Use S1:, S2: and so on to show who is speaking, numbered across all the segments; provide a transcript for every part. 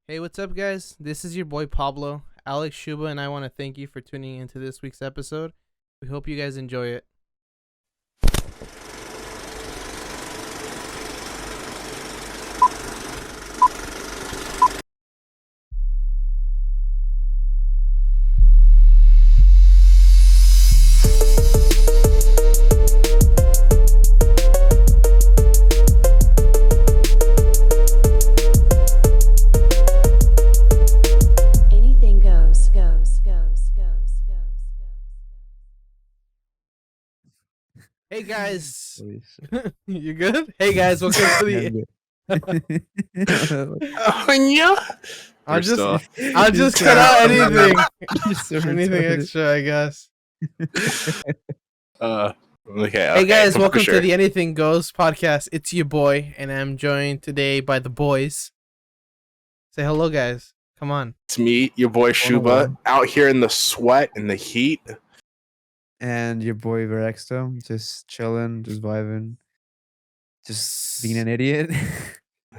S1: Hey, what's up, guys? This is your boy Pablo. Alex Shuba and I want to thank you for tuning into this week's episode. We hope you guys enjoy it.
S2: Anything goes.
S1: Hey, guys. You good? Hey, guys. Welcome to the...
S3: Oh yeah.
S1: I'll just
S3: First
S1: I'll just cut out anything. Anything extra, I guess.
S3: Okay.
S1: Hey, guys.
S3: for
S1: Welcome
S3: sure.
S1: to the Anything Goes podcast. It's your boy, and I'm joined today by the boys. Say hello, guys. Come on.
S3: It's me, your boy Shuba, out here in the sweat and the heat.
S4: And your boy Verexto, just chilling, just vibing, just being an idiot.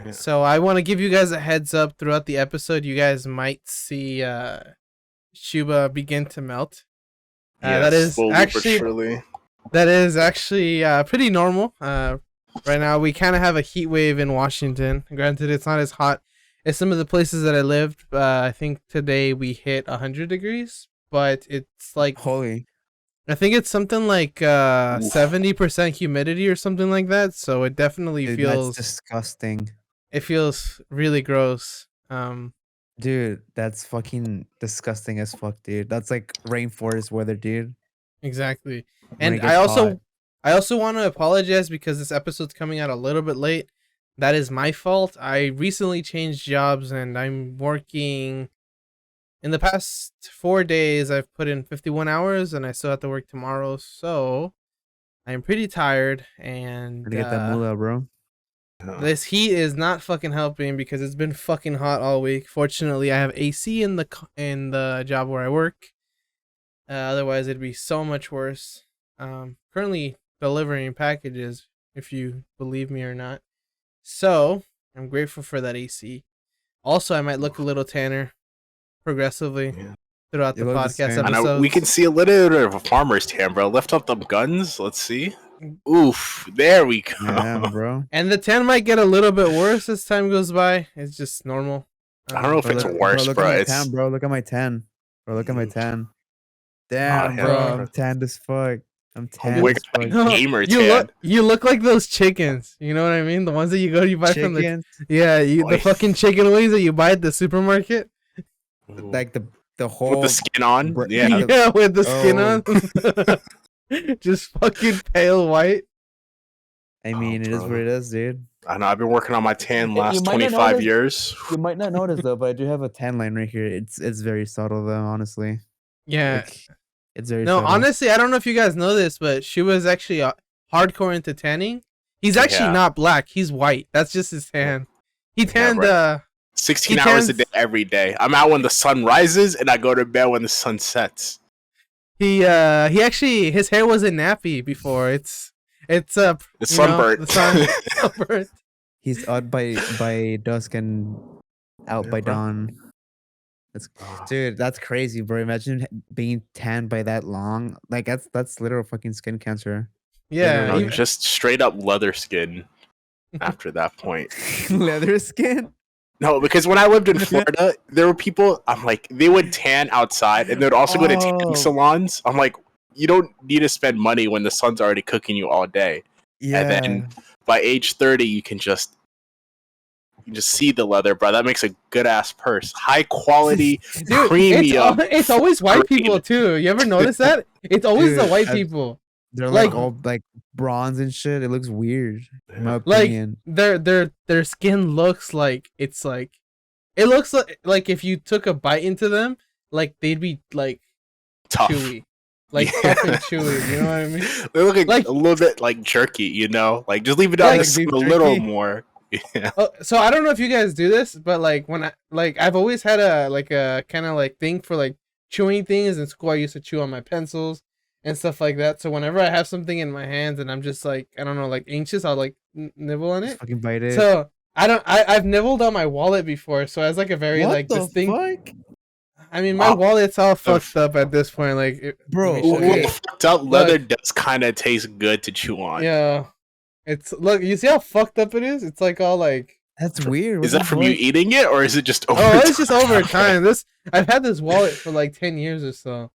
S3: Yeah.
S1: So I want to give you guys a heads up throughout the episode. You guys might see Shuba begin to melt. That is
S3: slowly but
S1: actually
S3: surely.
S1: pretty normal. Right now we kind of have a heat wave in Washington. Granted, it's not as hot as some of the places that I lived. I think today we hit 100 degrees, but it's like
S4: Holy.
S1: I think it's something like 70% humidity or something like that. So it definitely
S4: Dude,
S1: feels
S4: that's disgusting.
S1: it feels really gross.
S4: Dude, that's fucking disgusting as fuck, dude. That's like rainforest weather, dude.
S1: Exactly.
S4: When
S1: And
S4: it
S1: I
S4: gets
S1: also
S4: hot.
S1: I also want to apologize because this episode's coming out a little bit late. That is my fault. I recently changed jobs and I'm working in the past 4 days. I've put in 51 hours and I still have to work tomorrow. So I'm pretty tired and
S4: Gonna get that moolah, bro.
S1: this heat is not fucking helping because it's been fucking hot all week. Fortunately, I have AC in the job where I work. Otherwise, it'd be so much worse. Currently delivering packages, if you believe me or not. So I'm grateful for that AC. Also, I might look a little tanner progressively
S3: Yeah.
S1: throughout the
S4: You look the
S1: podcast
S4: same.
S3: I know
S1: episodes.
S3: we can see a little bit of a farmer's tan, bro. Lift up them guns. Let's see. Oof. There we go.
S4: Yeah, bro.
S1: And the tan might get a little bit worse as time goes by. It's just normal.
S3: I don't know if
S4: Bro,
S3: it's
S4: look-
S3: worse,
S4: look
S3: bro.
S4: at my
S3: It's
S4: tan, bro. Look at my tan. Bro, look at my tan. Damn,
S3: yeah,
S4: bro.
S1: bro.
S4: I'm tanned as fuck. I'm tan
S3: wicked
S4: as fuck.
S1: No,
S3: gamer
S1: you
S3: tan.
S1: look like those chickens. You know what I mean? The ones that you buy from the
S4: Chickens,
S1: the
S3: Boy.
S1: fucking chicken wings that you buy at the supermarket.
S4: like the whole
S3: with the skin on.
S4: Br-
S3: Yeah.
S1: Yeah, with the skin
S4: Oh.
S1: on. Just fucking pale white.
S4: I mean, it is what
S3: bro.
S4: it is, dude.
S3: I know. I've been working on my tan
S4: You
S3: last
S4: might not
S3: 25
S4: notice-
S3: years.
S4: You might not notice though, but I do have a tan line right here. It's very subtle though, honestly.
S1: Yeah.
S4: Like, it's very
S1: No,
S4: subtle.
S1: honestly, I don't know if you guys know this, but she was actually hardcore into tanning. He's actually
S3: Yeah.
S1: not black. He's white. That's just his tan. He tanned.
S3: right. 16
S1: He
S3: hours a
S1: tans-
S3: day every day. I'm out when the sun rises and I go to bed when the sun sets.
S1: He actually his hair wasn't nappy before. It's
S3: It's
S1: you know,
S3: sunburnt.
S1: the sun sunburnt.
S4: He's out by dusk and out
S3: Yeah,
S4: by
S3: bro.
S4: dawn. That's
S3: Oh.
S4: dude, that's crazy, bro. Imagine being tanned by that long. Like that's literal fucking skin cancer.
S1: Yeah,
S3: No,
S1: even-
S3: just straight up leather skin after that point.
S4: Leather skin.
S3: No, because when I lived in Florida, there were people, I'm like, they would tan outside and they'd also go to
S4: Oh.
S3: tanning salons. I'm like, you don't need to spend money when the sun's already cooking you all day.
S4: Yeah.
S3: And then by age 30, you can just see the leather, bro. That makes a good ass purse. High quality,
S1: Dude,
S3: premium.
S1: it's always white
S3: grade.
S1: people too. You ever notice that? It's always the
S4: Dude,
S1: white
S4: I-
S1: people.
S4: They're
S1: like-
S4: like all like bronze and shit. It looks weird. In my
S1: Like
S4: opinion.
S1: their skin looks like it's like it looks like if you took a bite into them, like they'd be like
S3: Tough.
S1: chewy, like
S3: Yeah.
S1: tough and chewy. You know what I mean?
S3: They look
S1: Like-
S3: a little bit like jerky, you know? Like, just leave it on
S1: Like
S3: the skin a
S4: beef
S3: little
S4: jerky.
S3: more. Yeah.
S1: Oh, so I don't know if you guys do this, but like I've always had a kind of like thing for like chewing things in school. I used to chew on my pencils and stuff like that. So whenever I have something in my hands and I'm just like I don't know like anxious, I'll like nibble on
S4: Just
S1: it.
S4: fucking bite it.
S1: So I've nibbled on my wallet before, so it's like a very
S4: What
S1: like
S4: the
S1: distinct.
S4: fuck,
S1: I mean, my wallet's all fucked up at this point. Like,
S4: bro?
S1: let me show you.
S4: Okay,
S3: Fucked up leather
S1: Look.
S3: does kind of taste good to chew on.
S1: Yeah, it's look. You see how fucked up it is? It's like all like.
S4: that's weird.
S3: Is
S4: What
S3: that
S4: the
S3: from you
S4: fuck?
S3: eating it, or is it just over
S1: Oh, it's just
S3: time?
S1: over time. This I've had this wallet for like 10 years or so.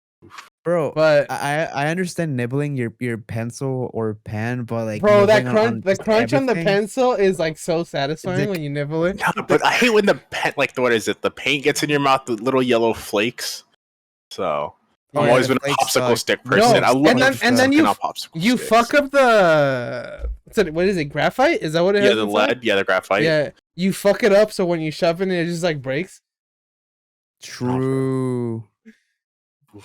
S4: Bro,
S1: But
S4: I understand nibbling your pencil or pen, but like
S1: bro, that
S4: nibbling
S1: crunch, the
S4: just
S1: crunch on the
S4: everything.
S1: pencil is like so
S4: It's
S1: satisfying
S4: like,
S1: when you nibble it.
S3: Yeah, but I hate when the pen, like, what is it? The paint gets in your mouth, the little yellow flakes. So
S1: Oh,
S3: I'm
S1: yeah,
S3: always
S4: the
S3: been a
S4: flakes
S3: popsicle
S4: suck.
S3: stick
S4: The
S3: person.
S1: No,
S3: I love
S1: and then you
S3: popsicle
S1: you
S3: sticks.
S1: fuck up the what is it? Graphite? Is that what it
S3: Yeah,
S1: has
S3: the
S1: inside?
S3: lead. Yeah, the graphite.
S1: Yeah, you fuck it up so when you shove it, it just like breaks.
S4: True.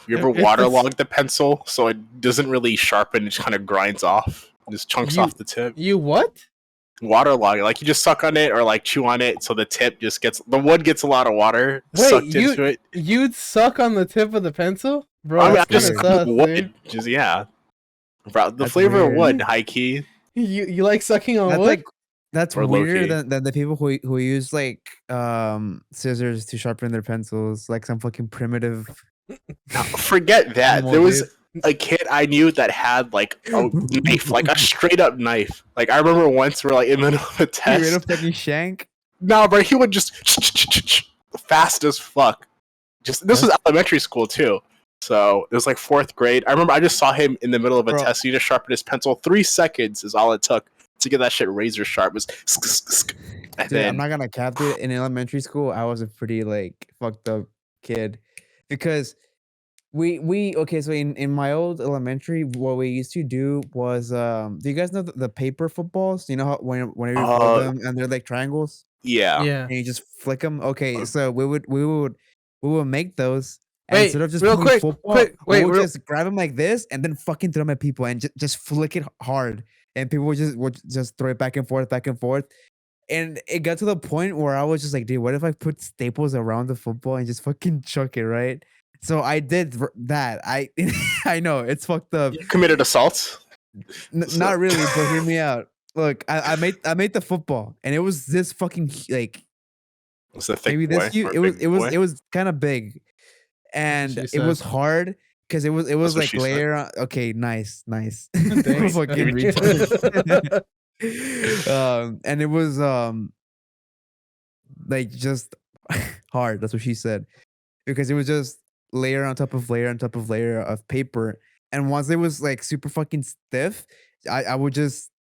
S3: You ever
S1: It's-
S3: waterlog the pencil so it doesn't really sharpen? It just kind of grinds off. It just chunks
S1: You-
S3: off the tip.
S1: You what?
S3: Waterlog it. Like you just suck on it or like chew on it so the tip just gets the wood gets a lot of water
S1: Wait,
S3: sucked into it.
S1: You'd suck on the tip of the pencil, bro?
S3: I mean, I
S1: That's
S3: just
S1: kind of sus,
S3: wood.
S1: dude.
S3: Just yeah. Bro, the
S4: That's
S3: flavor of
S4: weird.
S3: wood, high key.
S1: You like sucking on
S4: That's
S1: wood?
S4: like that's
S3: Or low-key.
S4: weirder than the people who use like scissors to sharpen their pencils, like some fucking primitive.
S3: Now, forget that.
S4: animal,
S3: There was
S4: dude.
S3: a kid I knew that had like a knife, like a straight up knife. Like I remember once we're like in the middle of a
S4: He made a
S3: test.
S4: fucking shank.
S3: No, bro, he would just fast as fuck. Just this was elementary school too. So it was like 4th grade. I remember I just saw him in the middle of a
S4: Bro.
S3: test. He just sharpened his pencil. 3 seconds is all it took to get that shit razor sharp. It was and
S4: Dude,
S3: then
S4: I'm not gonna cap it. In elementary school, I was a pretty like fucked up kid because we okay. So in my old elementary, what we used to do was do you guys know the paper footballs? You know how whenever you fold them and they're like triangles
S3: yeah.
S1: Yeah.
S4: and you just flick them. Okay, so we would make those. And
S1: Wait,
S4: instead of just
S1: real
S4: playing
S1: quick,
S4: football,
S1: quick, wait,
S4: we would
S1: real-
S4: just grab them like this and then fucking throw them at people and just flick it hard. And people would just throw it back and forth, back and forth. And it got to the point where I was just like, dude, what if I put staples around the football and just fucking chuck it, right? So I did that. I I know it's fucked up.
S3: You committed assault.
S4: Not really, but hear me out. Look, I made the football, and it was this fucking like
S3: Was a thick
S4: maybe
S3: boy,
S4: this huge.
S3: or
S4: It was
S3: big
S4: it was
S3: boy?
S4: it was kind of big, and
S1: she
S4: it was
S1: said.
S4: hard because it was
S3: what
S4: like
S3: she said.
S4: layer. Okay, nice.
S1: Thanks.
S4: Fucking retard. And it was like just hard. That's what she said, because it was just layer on top of layer on top of layer of paper. And once it was like super fucking stiff, I would just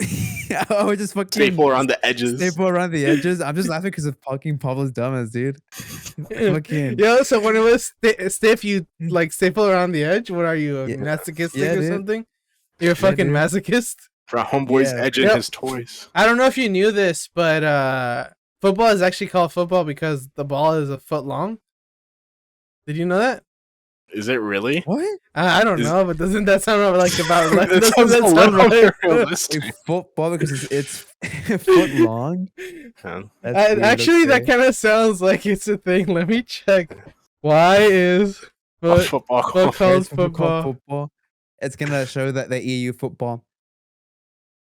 S4: I would just fucking
S3: Staple around the edges.
S4: staple around the edges. I'm just laughing because of fucking Pablo's dumbass, dude. Fucking
S1: Yo, so when it was stiff, you like staple around the edge. What are you, a
S4: Yeah.
S1: masochistic
S4: Yeah,
S1: or
S4: dude.
S1: something? You're a fucking
S4: dude.
S1: masochist.
S3: For a homeboy's
S4: Yeah.
S3: edging
S1: Yep.
S3: his toys.
S1: I don't know if you knew this, but football is actually called football because the ball is a foot long. Did you know that?
S3: Is it really?
S4: what?
S1: I don't
S3: Is-
S1: know, but doesn't that sound like about right?
S3: That
S1: Doesn't
S3: sounds
S1: that
S3: a
S1: sound
S3: little
S1: right?
S3: unrealistic.
S4: A football because it's foot long.
S3: Man.
S4: That's weird,
S1: Actually, that
S4: okay.
S1: kind of sounds like it's a thing. Let me check. Why is
S3: A
S1: foot
S3: football
S1: foot
S3: called
S1: called
S4: It's called
S1: football?
S4: football. It's gonna show that the EU football.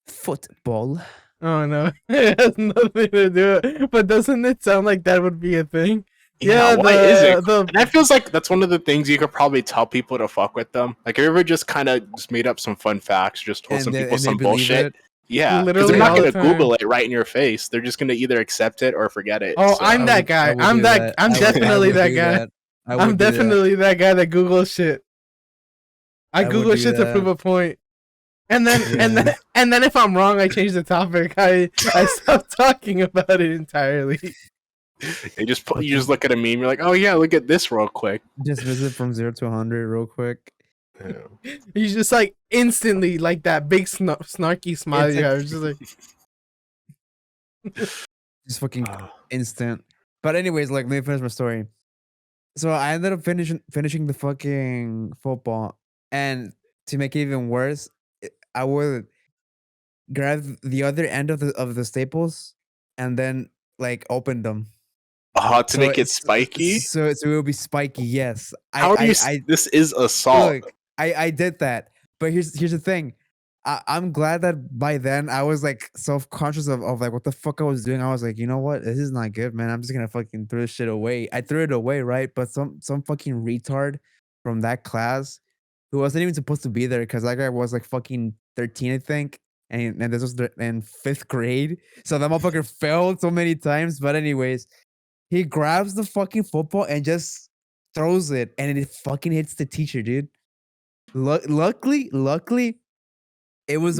S4: Football.
S1: Oh no, it has nothing to do it. But doesn't it sound like that would be a thing? Yeah,
S3: why is it?
S1: the
S3: And that feels like that's one of the things you could probably tell people to fuck with them. Like, have you ever just kind of just made up some fun facts, just told some people some
S4: believe
S3: bullshit?
S4: it.
S3: Yeah, because
S1: Literally
S3: they're not
S1: all
S3: going
S1: the
S3: to Google
S1: time.
S3: it right in your face. They're just going to either accept it or forget it.
S1: Oh,
S3: So-
S1: I'm
S4: I
S1: that
S4: would-
S1: guy.
S4: I would
S1: I'm
S4: do
S1: that.
S4: that.
S1: I'm
S4: I would-
S1: definitely
S4: I would
S1: that
S4: do
S1: guy.
S4: that. I
S1: I'm
S4: would do that.
S1: definitely that guy that Googles shit. I
S4: I would
S1: Google
S4: do
S1: shit to
S4: that.
S1: prove a point. And then and then if I'm wrong, I change the topic. I stop talking about it entirely.
S3: you just look at a meme. You're like, oh yeah, look at this real quick.
S4: Just visit from 0 to 100 real quick.
S3: Yeah.
S1: He's just like instantly like that big snarky smile
S4: It's
S1: you
S4: like-
S1: have. It's just like
S4: Just fucking instant. But anyways, like let me finish my story. So I ended up finishing the fucking football, and to make it even worse, I would grab the other end of the staples and then like open them.
S3: To make it
S4: it's-
S3: spiky.
S4: So it will be spiky. Yes.
S3: How do you? This is assault.
S4: Look, I did that, but here's the thing. I'm glad that by then I was like self-conscious of like what the fuck I was doing. I was like, you know what? This is not good, man. I'm just gonna fucking throw this shit away. I threw it away, right? But some fucking retard from that class who wasn't even supposed to be there because that guy was like fucking 13, I think. And this was in 5th grade. So that motherfucker failed so many times. But anyways, he grabs the fucking football and just throws it, and it fucking hits the teacher, dude. Luckily, it was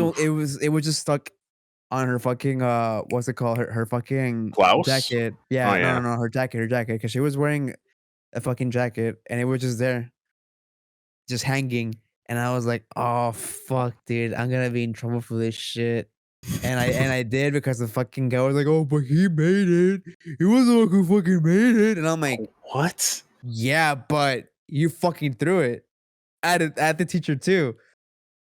S4: just stuck on her fucking what's it called? Her fucking
S3: Blouse?
S4: jacket.
S3: Oh,
S4: Yeah,
S3: yeah.
S4: no, her jacket, because she was wearing a fucking jacket, and it was just there, just hanging. And I was like, oh fuck, dude, I'm gonna be in trouble for this shit. And I did because the fucking guy was like, oh, but he made it. He was the one who fucking made it. And I'm like,
S3: What?
S4: yeah, but you fucking threw it at the teacher too.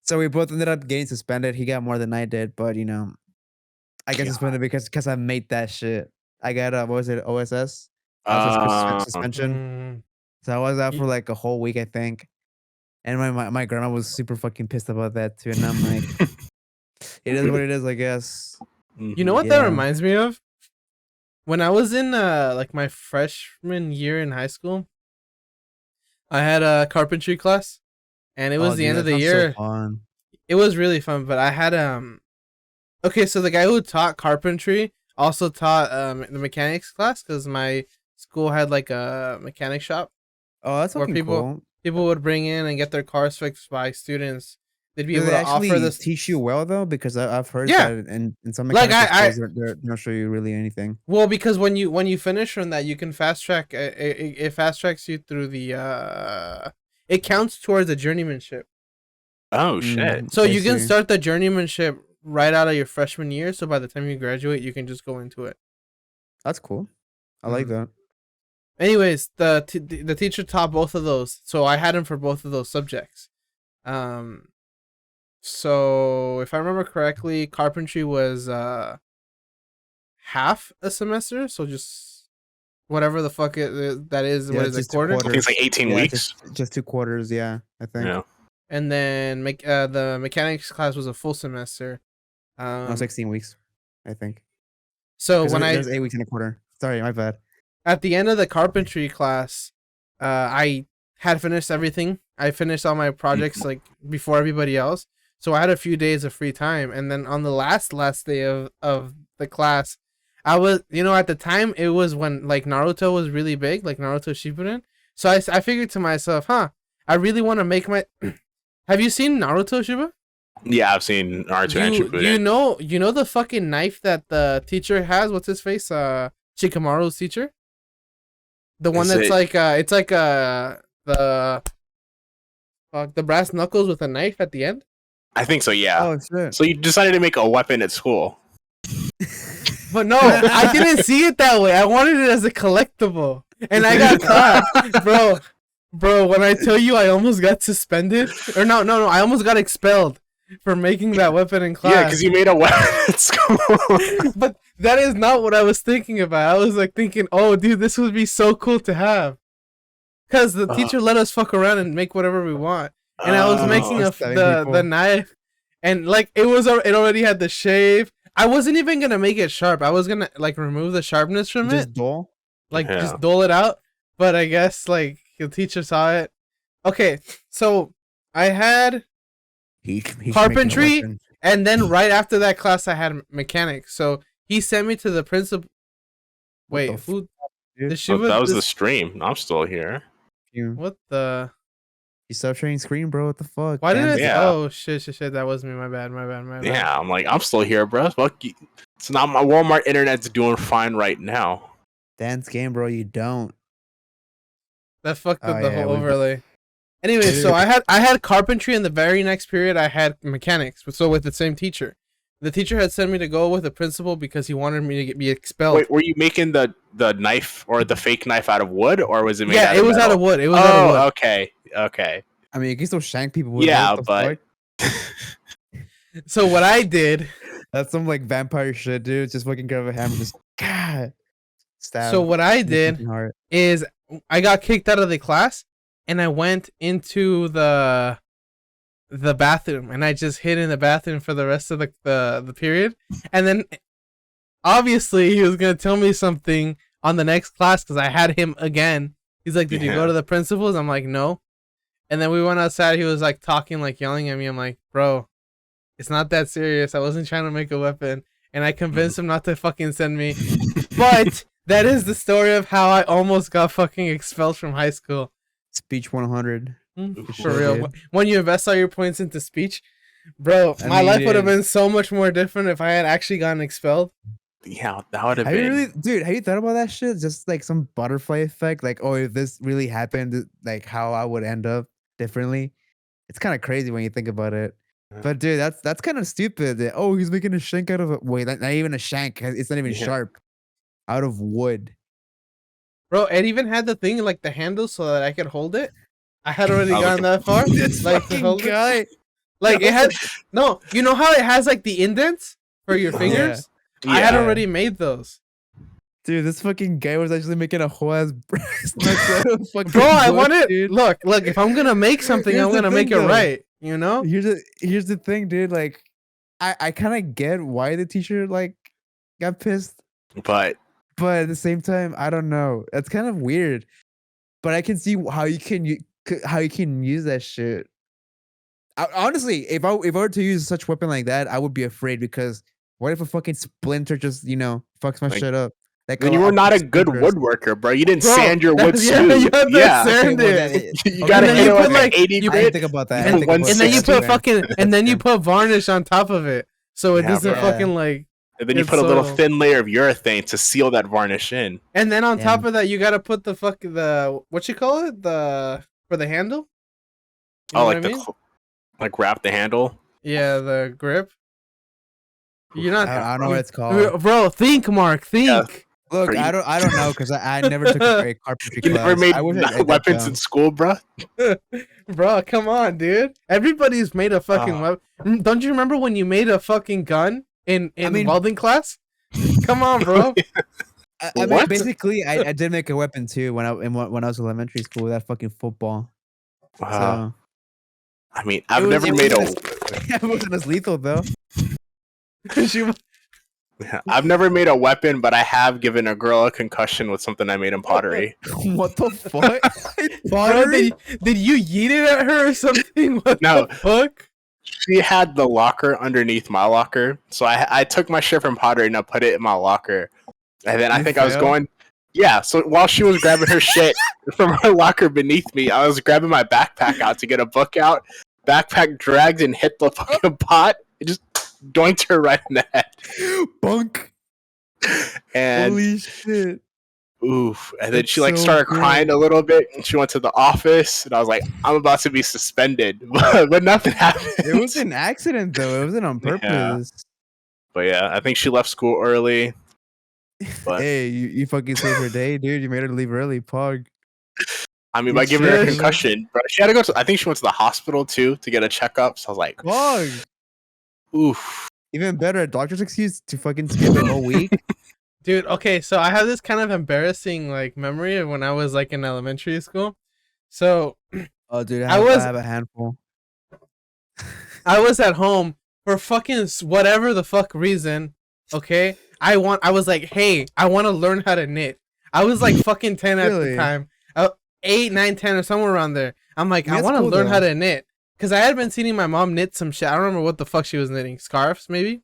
S4: So we both ended up getting suspended. He got more than I did, but I got
S3: Yeah.
S4: suspended because I made that shit. I got what was it, OSS? Suspension.
S1: Mm,
S4: So I was out
S1: y-
S4: for like a whole week, I think. And my grandma was super fucking pissed about that too. And I'm like, it is what it is, I guess.
S1: you know
S3: Mhm.
S1: what that
S4: Yeah.
S1: reminds me of? When I was in like my freshman year in high school, I had a carpentry class, and it was
S4: Oh,
S1: the
S4: dude,
S1: end of
S4: that
S1: the
S4: sounds so
S1: year.
S4: fun.
S1: It was really fun, but I had okay, so the guy who taught carpentry also taught the mechanics class because my school had like a mechanic shop
S4: Oh, that's
S1: where
S4: fucking cool.
S1: people would bring in and get their cars fixed by students. They'd be
S4: Do
S1: able
S4: they
S1: to offer
S4: actually
S1: this.
S4: teach you well though? Because I've heard
S1: Yeah,
S4: that in some
S1: like
S4: mechanical
S1: I
S4: schools, they don't show you really anything.
S1: well, because when you finish from that, you can fast track. It fast tracks you through the. It counts towards a journeymanship,
S3: Oh shit.
S1: so
S4: I
S1: you can
S4: see.
S1: start the journeymanship right out of your freshman year. So by the time you graduate, you can just go into it.
S4: That's cool. I like
S1: Mhm.
S4: that.
S1: Anyways, the teacher taught both of those, so I had him for both of those subjects. Um, so if I remember correctly, carpentry was half a semester, so just whatever the fuck that is. What
S4: Yeah,
S1: is it,
S4: just two
S1: quarter?
S3: I think it's
S4: quarters.
S3: like 18
S4: Yeah,
S3: weeks.
S4: just 2 quarters. Yeah, I think.
S3: Yeah.
S1: And then make the mechanics class was a full semester.
S4: No, 16 weeks, I think.
S1: So
S4: Because
S1: when I
S4: there's 8 weeks in a quarter. Sorry, my bad.
S1: at the end of the carpentry class, I had finished everything. I finished all my projects like before everybody else. So I had a few days of free time, and then on the last day of the class, I was at the time it was when like Naruto was really big, like Naruto Shippuden. So I figured to myself, huh, I really want to make my. Have you seen Naruto Shippuden?
S3: Yeah, I've seen Naruto and Shippuden.
S1: You know the fucking knife that the teacher has. What's his face? Shikamaru's teacher. The one
S3: Is
S1: that's
S3: it-
S1: like it's like the the brass knuckles with a knife at the end.
S3: I think so, yeah.
S4: Oh shit.
S3: So you decided to make a weapon at school.
S1: But no, I didn't see it that way. I wanted it as a collectible, and I got caught, bro. Bro, when I tell you I almost got suspended, or no, I almost got expelled for making that weapon in class.
S3: Yeah, because you made a weapon at school.
S1: But that is not what I was thinking about. I was like thinking, oh, dude, this would be so cool to have. Because the teacher let us fuck around and make whatever we want. And I was making
S4: Stabbing
S1: the
S4: people.
S1: knife. And like, it already had the shave. I wasn't even going to make it sharp. I was going to like remove the sharpness from
S4: Just
S1: it.
S4: dull.
S1: Like,
S3: Yeah.
S1: just dole it out. But I guess like the teacher saw it. Okay, so I had
S4: He should make a
S1: carpentry,
S4: weapon.
S1: and then right after that class, I had mechanics. So he sent me to the principal.
S4: What the
S1: Wait, who?
S4: dude?
S1: The
S3: Oh,
S1: Shiva,
S3: that was the
S1: this,
S3: stream. I'm still here.
S4: You
S1: what the?
S4: stopped sharing screen, bro. What the fuck?
S1: Why did
S4: Damn,
S1: I?
S3: Yeah.
S1: Oh shit! That was me. My bad.
S3: Yeah, I'm like, I'm still here, bro. Fuck you. It's not my Walmart internet's doing fine right now.
S4: Dance game, bro. You don't.
S1: That fucked up
S4: Oh,
S1: the
S4: yeah,
S1: whole
S4: we-
S1: overlay. Anyway, so I had carpentry, and the very next period I had mechanics. So with the same teacher, the teacher had sent me to go with the principal because he wanted me to be expelled.
S3: Wait, were you making the knife or the fake knife out of wood, or was it made
S1: Yeah,
S3: out
S1: it
S3: of
S1: was
S3: metal?
S1: out of wood. It was out of wood.
S3: Okay, okay.
S4: I mean, you can still shank people with
S3: Yeah,
S4: it. What the
S3: but
S4: fuck?
S1: So what I did.
S4: That's some like vampire shit, dude. Just fucking grab a hammer, just God, stab.
S1: So what I
S4: in the
S1: did
S4: fucking heart.
S1: is I got kicked out of the class, and I went into the the bathroom, and I just hid in the bathroom for the rest of the period. And then obviously he was gonna tell me something on the next class because I had him again. He's like, "Did you go to the principal's?" I'm like, "No." And then we went outside. He was like talking, like yelling at me. I'm like, "Bro, it's not that serious. I wasn't trying to make a weapon." And I convinced him not to fucking send me. But that is the story of how I almost got fucking expelled from high school.
S4: Speech 100.
S1: For
S4: sure
S1: real.
S4: did.
S1: When you invest all your points into speech, bro,
S4: I
S1: my
S4: mean,
S1: life would have
S4: dude.
S1: been so much more different if I had actually gotten expelled.
S3: Yeah, that would have
S4: Have you
S3: been.
S4: really, dude? Have you thought about that shit? Just like some butterfly effect, like, oh, if this really happened, like how I would end up differently. It's kind of crazy when you think about it. But dude, that's kind of stupid. That, oh, he's making a shank out of a wait, not even a shank. It's not even
S3: Yeah.
S4: sharp. Out of wood.
S1: Bro, it even had the thing like the handle so that I could hold it. I had already
S3: Oh,
S1: gone
S3: like
S1: that far.
S4: This
S1: Like to
S4: fucking
S1: hold it.
S4: guy.
S1: Like it had no, you know how it has like the indents for your
S3: Yeah.
S1: fingers? I had
S4: Yeah.
S1: already made those.
S4: Dude, this fucking guy was actually making a whole ass breast nuts out of fucking
S1: Bro, I
S4: wood,
S1: want it.
S4: dude.
S1: Look, if I'm gonna make something,
S4: Here's
S1: I'm
S4: the
S1: gonna make it
S4: thing, though.
S1: right. You know?
S4: Here's the thing, dude. Like, I kind of get why the teacher like got pissed,
S3: But
S4: but at the same time, I don't know. That's kind of weird. But I can see how you can use that shit. Honestly, if I were to use such weapon like that, I would be afraid because what if a fucking splinter just fucks my
S3: Like,
S4: shit up? Like,
S3: then
S4: oh,
S3: you were
S4: I'll
S3: not
S4: put
S3: a good
S4: splinters.
S3: woodworker, bro. You didn't
S1: Bro,
S3: sand your wood
S1: yeah,
S3: smooth.
S1: you had to
S3: Yeah,
S1: sand
S4: well,
S1: it.
S3: you
S4: okay,
S3: gotta
S1: then
S3: hit
S1: you
S3: it
S1: put,
S3: like
S1: like,
S3: 80
S4: I didn't
S3: bit.
S4: think about that. I
S3: and
S4: didn't think
S3: one
S4: about
S1: And then you
S4: that.
S1: put
S3: sixty.
S1: fucking and then you
S4: That's
S1: put varnish on top of it. So it
S3: Yeah,
S1: doesn't
S3: bro.
S1: fucking like
S3: And then you
S1: it's
S3: put a little
S1: so-
S3: thin layer of urethane to seal that varnish in.
S1: And then on
S4: Yeah.
S1: top of that, you gotta put the what you call it, the for the handle. You know what I mean?
S3: Like wrap the handle.
S1: Yeah, the grip. You're not.
S4: I don't know what it's called.
S1: Bro, think, Mark. Think.
S4: Look,
S3: Are you-
S4: I don't know because I never took a carpentry
S3: You
S4: class.
S3: never made
S4: I wish I did that,
S3: weapons
S4: though.
S3: in school, bro.
S1: Bro, come on, dude. Everybody's made a fucking weapon. Don't you remember when you made a fucking gun in
S4: mean-
S1: welding class? Come on, bro.
S4: I mean,
S3: What?
S4: basically, I did make a weapon too when I was in elementary school. That fucking football. So
S3: I mean,
S4: it
S3: I've
S4: was-
S3: never
S4: it
S3: made
S4: wasn't it wasn't as lethal though.
S3: I've never made a weapon, but I have given a girl a concussion with something I made in pottery.
S4: What the fuck?
S1: Bro,
S4: Pottery?
S1: did you yeet it at her or something? What
S3: No.
S1: the fuck?
S3: She had the locker underneath my locker, so I took my shit from pottery and I put it in my locker, and then I
S4: You
S3: think I was
S4: failed?
S3: going. Yeah, so while she was grabbing her shit from her locker beneath me, I was grabbing my backpack out to get a book out. Backpack dragged and hit the fucking pot. It just doinked her right in the head.
S4: Bunk.
S3: And
S4: Holy shit.
S3: oof. And then
S4: That's
S3: she like
S4: so
S3: started
S4: good.
S3: crying a little bit and she went to the office and I was like, I'm about to be suspended. But nothing happened.
S4: It was an accident though. It wasn't on purpose.
S3: But yeah, I think she left school early. But
S4: Hey, you fucking saved her day, dude. You made her leave early, pog.
S3: I mean,
S4: You
S3: by giving her a
S4: should.
S3: concussion, but she had to go to. I think she went to the hospital too to get a checkup. So I was like,
S4: Pog.
S3: oof.
S4: Even better, a doctor's excuse to fucking skip a whole week.
S1: Dude, okay, so I have this kind of embarrassing like memory of when I was like in elementary school. So
S4: Oh, dude,
S1: I
S4: I
S1: was-
S4: have a handful.
S1: I was at home for fucking whatever the fuck reason. Okay, I was like, hey, I want to learn how to knit. I was like fucking 10 at the
S4: Really?
S1: time, 8, 9, 10 or somewhere around there. I'm like,
S4: I mean,
S1: I
S4: that's
S1: want to
S4: cool,
S1: learn how
S4: though.
S1: to knit because I had been seeing my mom knit some shit. I don't remember what the fuck she was knitting, scarves maybe.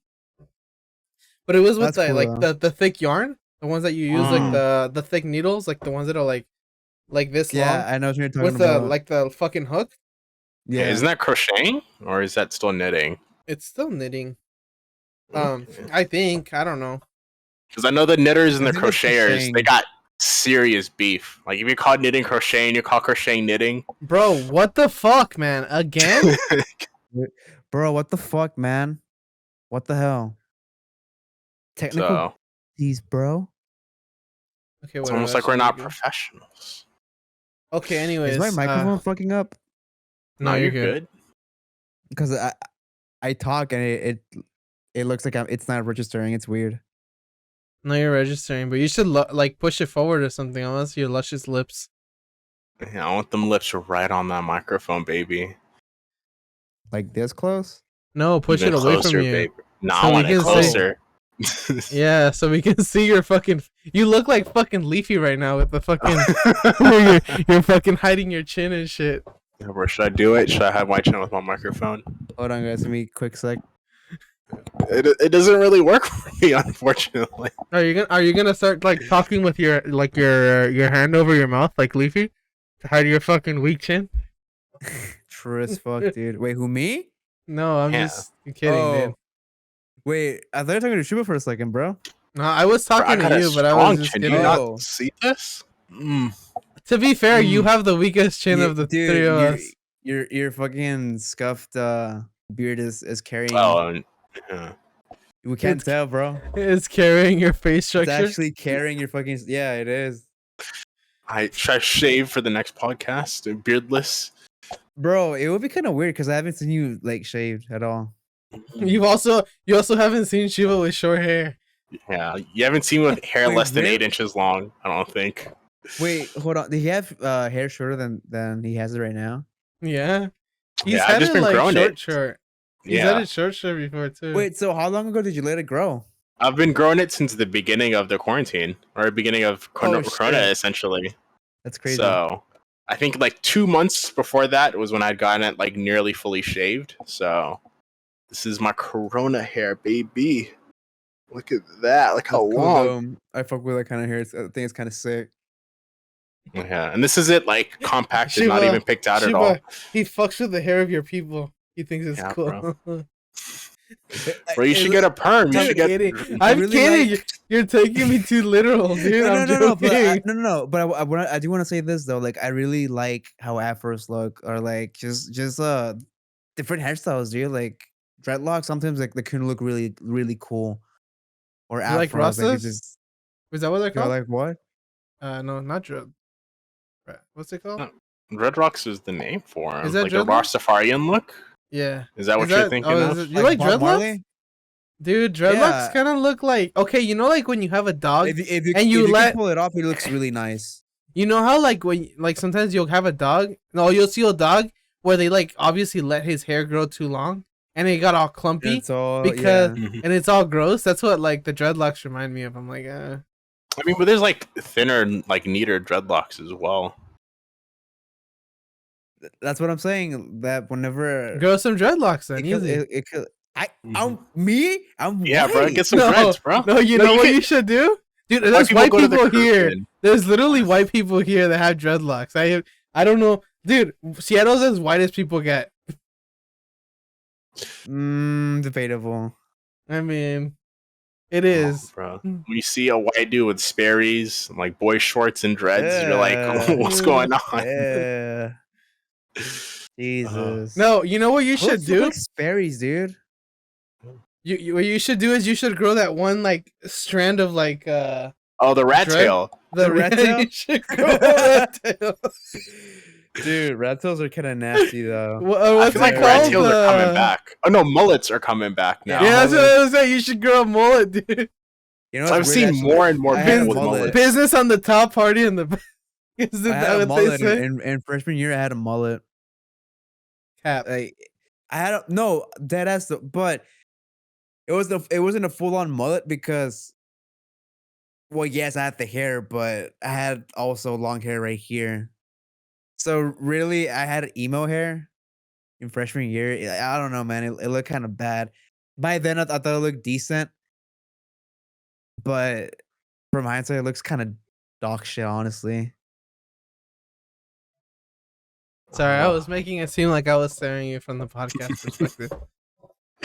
S1: But it was with
S4: That's cool,
S1: the thick yarn, the ones that you use like the thick needles, like the ones that are like this
S4: Yeah,
S1: long
S4: I know what you're talking
S1: with the
S4: about.
S1: like the fucking hook.
S4: yeah.
S3: Isn't that crocheting or is that still knitting?
S1: It's still knitting. I think, I don't know.
S3: Because I know the knitters and
S4: I
S3: the
S4: think it's
S3: crocheters,
S4: crocheting.
S3: they got serious beef. Like if you call knitting crocheting, you call crocheting knitting.
S1: Bro, what the fuck, man? Again?
S4: Bro, what the fuck, man? What the hell? Technical
S3: So
S4: keys, bro.
S1: Okay,
S3: it's
S1: whatever.
S3: almost
S1: that
S3: like we're
S1: shit
S3: not
S1: is good.
S3: professionals.
S1: Okay, anyways.
S4: Is my microphone fucking up?
S1: No, you're good.
S4: Because I talk and it looks like it's not registering. It's weird.
S1: No, you're registering, but you should like push it forward or something, unless your luscious lips.
S3: Yeah, I want them lips right on that microphone, baby.
S4: like this close.
S1: No, push
S3: Even
S1: it away
S3: closer,
S1: from you.
S3: babe. No,
S1: So
S3: I
S1: we
S3: want it
S1: can
S3: closer.
S1: Yeah, so we can see your fucking. You look like fucking Leafy right now with the fucking. you're fucking hiding your chin and shit.
S3: Yeah, bro, should I do it? Should I have my channel with my microphone?
S4: Hold on, guys. Let me quick sec.
S3: It doesn't really work for me, unfortunately.
S1: Are you gonna start like talking with your your hand over your mouth like Leafy to hide your fucking weak chin?
S4: True as fuck, dude. Wait, who me?
S1: No, I'm
S3: Yeah.
S1: just kidding, dude.
S4: Wait, I thought you were talking to Shuba for a second, bro.
S1: No, I was
S3: Bro, I
S1: talking
S3: got
S1: to
S3: a
S1: you, but I
S3: strong
S1: was just
S3: chin. Do
S1: kidding.
S3: you
S4: Oh.
S3: not see this? Mm.
S1: To be fair, you
S3: Mm.
S1: have the weakest chin of the
S4: Dude,
S1: three of us.
S4: your fucking scuffed beard is carrying.
S3: Oh, and, yeah.
S4: We can't
S1: It's-
S4: tell, bro.
S1: It's carrying your face
S4: It's
S1: structure.
S4: actually carrying your fucking. Yeah, it is,
S3: Should I shave for the next podcast? Beardless.
S4: bro. It would be kind of weird because I haven't seen you like shaved at all.
S1: You also haven't seen Shiva with short hair.
S3: Yeah, you haven't seen me with hair
S4: Wait,
S3: less than
S4: really?
S3: 8 inches long. I don't think.
S4: Wait, hold on. Did he have hair shorter than he has it right now?
S1: Yeah, he's
S3: Yeah, I've
S1: had
S3: just
S1: it
S3: been
S1: like
S3: growing it.
S1: short. He's had
S3: Yeah,
S1: it short before too.
S4: Wait, so how long ago did you let it grow?
S3: I've been growing it since the beginning of the quarantine or beginning of Corona,
S4: shit.
S3: essentially.
S4: That's crazy.
S3: So I think like 2 months before that was when I'd gotten it like nearly fully shaved. So this is my Corona hair, baby. Look at that. Look how
S4: That's cool,
S3: long.
S4: though. I fuck with that kind of hair. I think it's kind of sick.
S3: Yeah, and this is it like compacted, not
S1: Shiva,
S3: even picked out at all.
S1: he fucks with the hair of your people. He thinks it's
S3: Yeah,
S1: cool.
S3: Bro, you should get a perm. You
S1: I'm
S3: should get.
S1: kidding. I'm
S4: really
S1: kidding.
S4: like-
S1: You're taking me too literal, dude. I'm joking.
S4: No. But I do want to say this though. Like, I really like how afros look, or like just different hairstyles, dude. Like dreadlocks. Sometimes like they can look really really cool. Or
S1: You like
S4: afros. Like,
S1: Rastas?
S4: it's just
S1: Is that what they're
S4: you're
S1: called?
S4: like what?
S1: No, not dread. Right. What's it called?
S3: No. Red Rocks is the name for him.
S1: Is that
S3: like a
S1: dreadlocks?
S3: Rastafarian look?
S1: Yeah.
S3: Is that what
S1: Is
S3: you're
S1: that-
S3: thinking
S1: oh,
S3: of?
S1: is it- you like
S4: Bob
S1: dreadlocks?
S4: Marley?
S1: Dude, dreadlocks
S4: Yeah.
S1: kind of look like okay. You know, like when you have a dog,
S4: If you
S1: and you
S4: if
S1: let-
S4: can pull it off, it looks really nice.
S1: you know how like when like sometimes you'll have a dog. No, you'll see a dog where they like obviously let his hair grow too long, and it got all clumpy,
S4: It's all
S1: because-
S4: yeah.
S3: Mhm.
S1: and it's all gross. That's what like the dreadlocks remind me of. I'm like,
S3: I mean, but there's like thinner, like neater dreadlocks as well.
S4: That's what I'm saying. That whenever
S1: grow some dreadlocks then.
S4: it could,
S1: Easy.
S4: it could, I'm
S3: Yeah, bro,
S4: white.
S3: get some
S1: No,
S3: dreads, bro.
S1: No, you
S3: No,
S1: know
S3: you
S1: what
S3: can-
S1: you should do, dude.
S3: White
S1: There's white
S3: go to the
S1: people here.
S3: Caribbean.
S1: There's literally white people here that have dreadlocks. I don't know, dude. Seattle's as white as people get.
S4: Debatable.
S1: I mean, it is.
S3: Oh, bro. When you see a white dude with Sperry's, like boy shorts and dreads, you're like,
S4: Yeah.
S3: what's going on?
S4: Yeah. Jesus.
S1: No, you know what you
S4: Those
S1: should
S4: look
S1: do?
S4: like Sperry's, dude.
S1: What you should do is you should grow that one like strand of like
S3: Oh, the rat
S1: Dread?
S3: tail.
S1: the
S4: rat tail?
S1: You should grow a rat tail.
S4: Dude, rat tails are kind of nasty though.
S3: I
S1: What's
S3: feel like
S1: it
S3: rat
S1: called?
S3: tails are coming back. Oh no, mullets are coming back now.
S1: Yeah, that's what
S4: Mullet.
S1: I was saying. You should grow a mullet, dude.
S4: You know,
S3: So I've
S4: what's
S3: seen
S4: weird, actually?
S3: more and more
S4: I had
S3: people
S4: a
S3: with
S4: mullet.
S3: mullets.
S1: Business on the top, party in the back. Isn't
S4: I had
S1: that
S4: a
S1: what they
S4: mullet
S1: say?
S4: in freshman year. I had a mullet.
S1: Cap.
S4: Like, I had a no dead ass, but it wasn't a full on mullet because, well, yes, I had the hair, but I had also long hair right here. So really, I had emo hair in freshman year. I don't know, man. It looked kind of bad. By then, I thought it looked decent, but from hindsight, it looks kind of dog shit, honestly.
S1: Sorry, I was making it seem like I was staring you from the podcast perspective.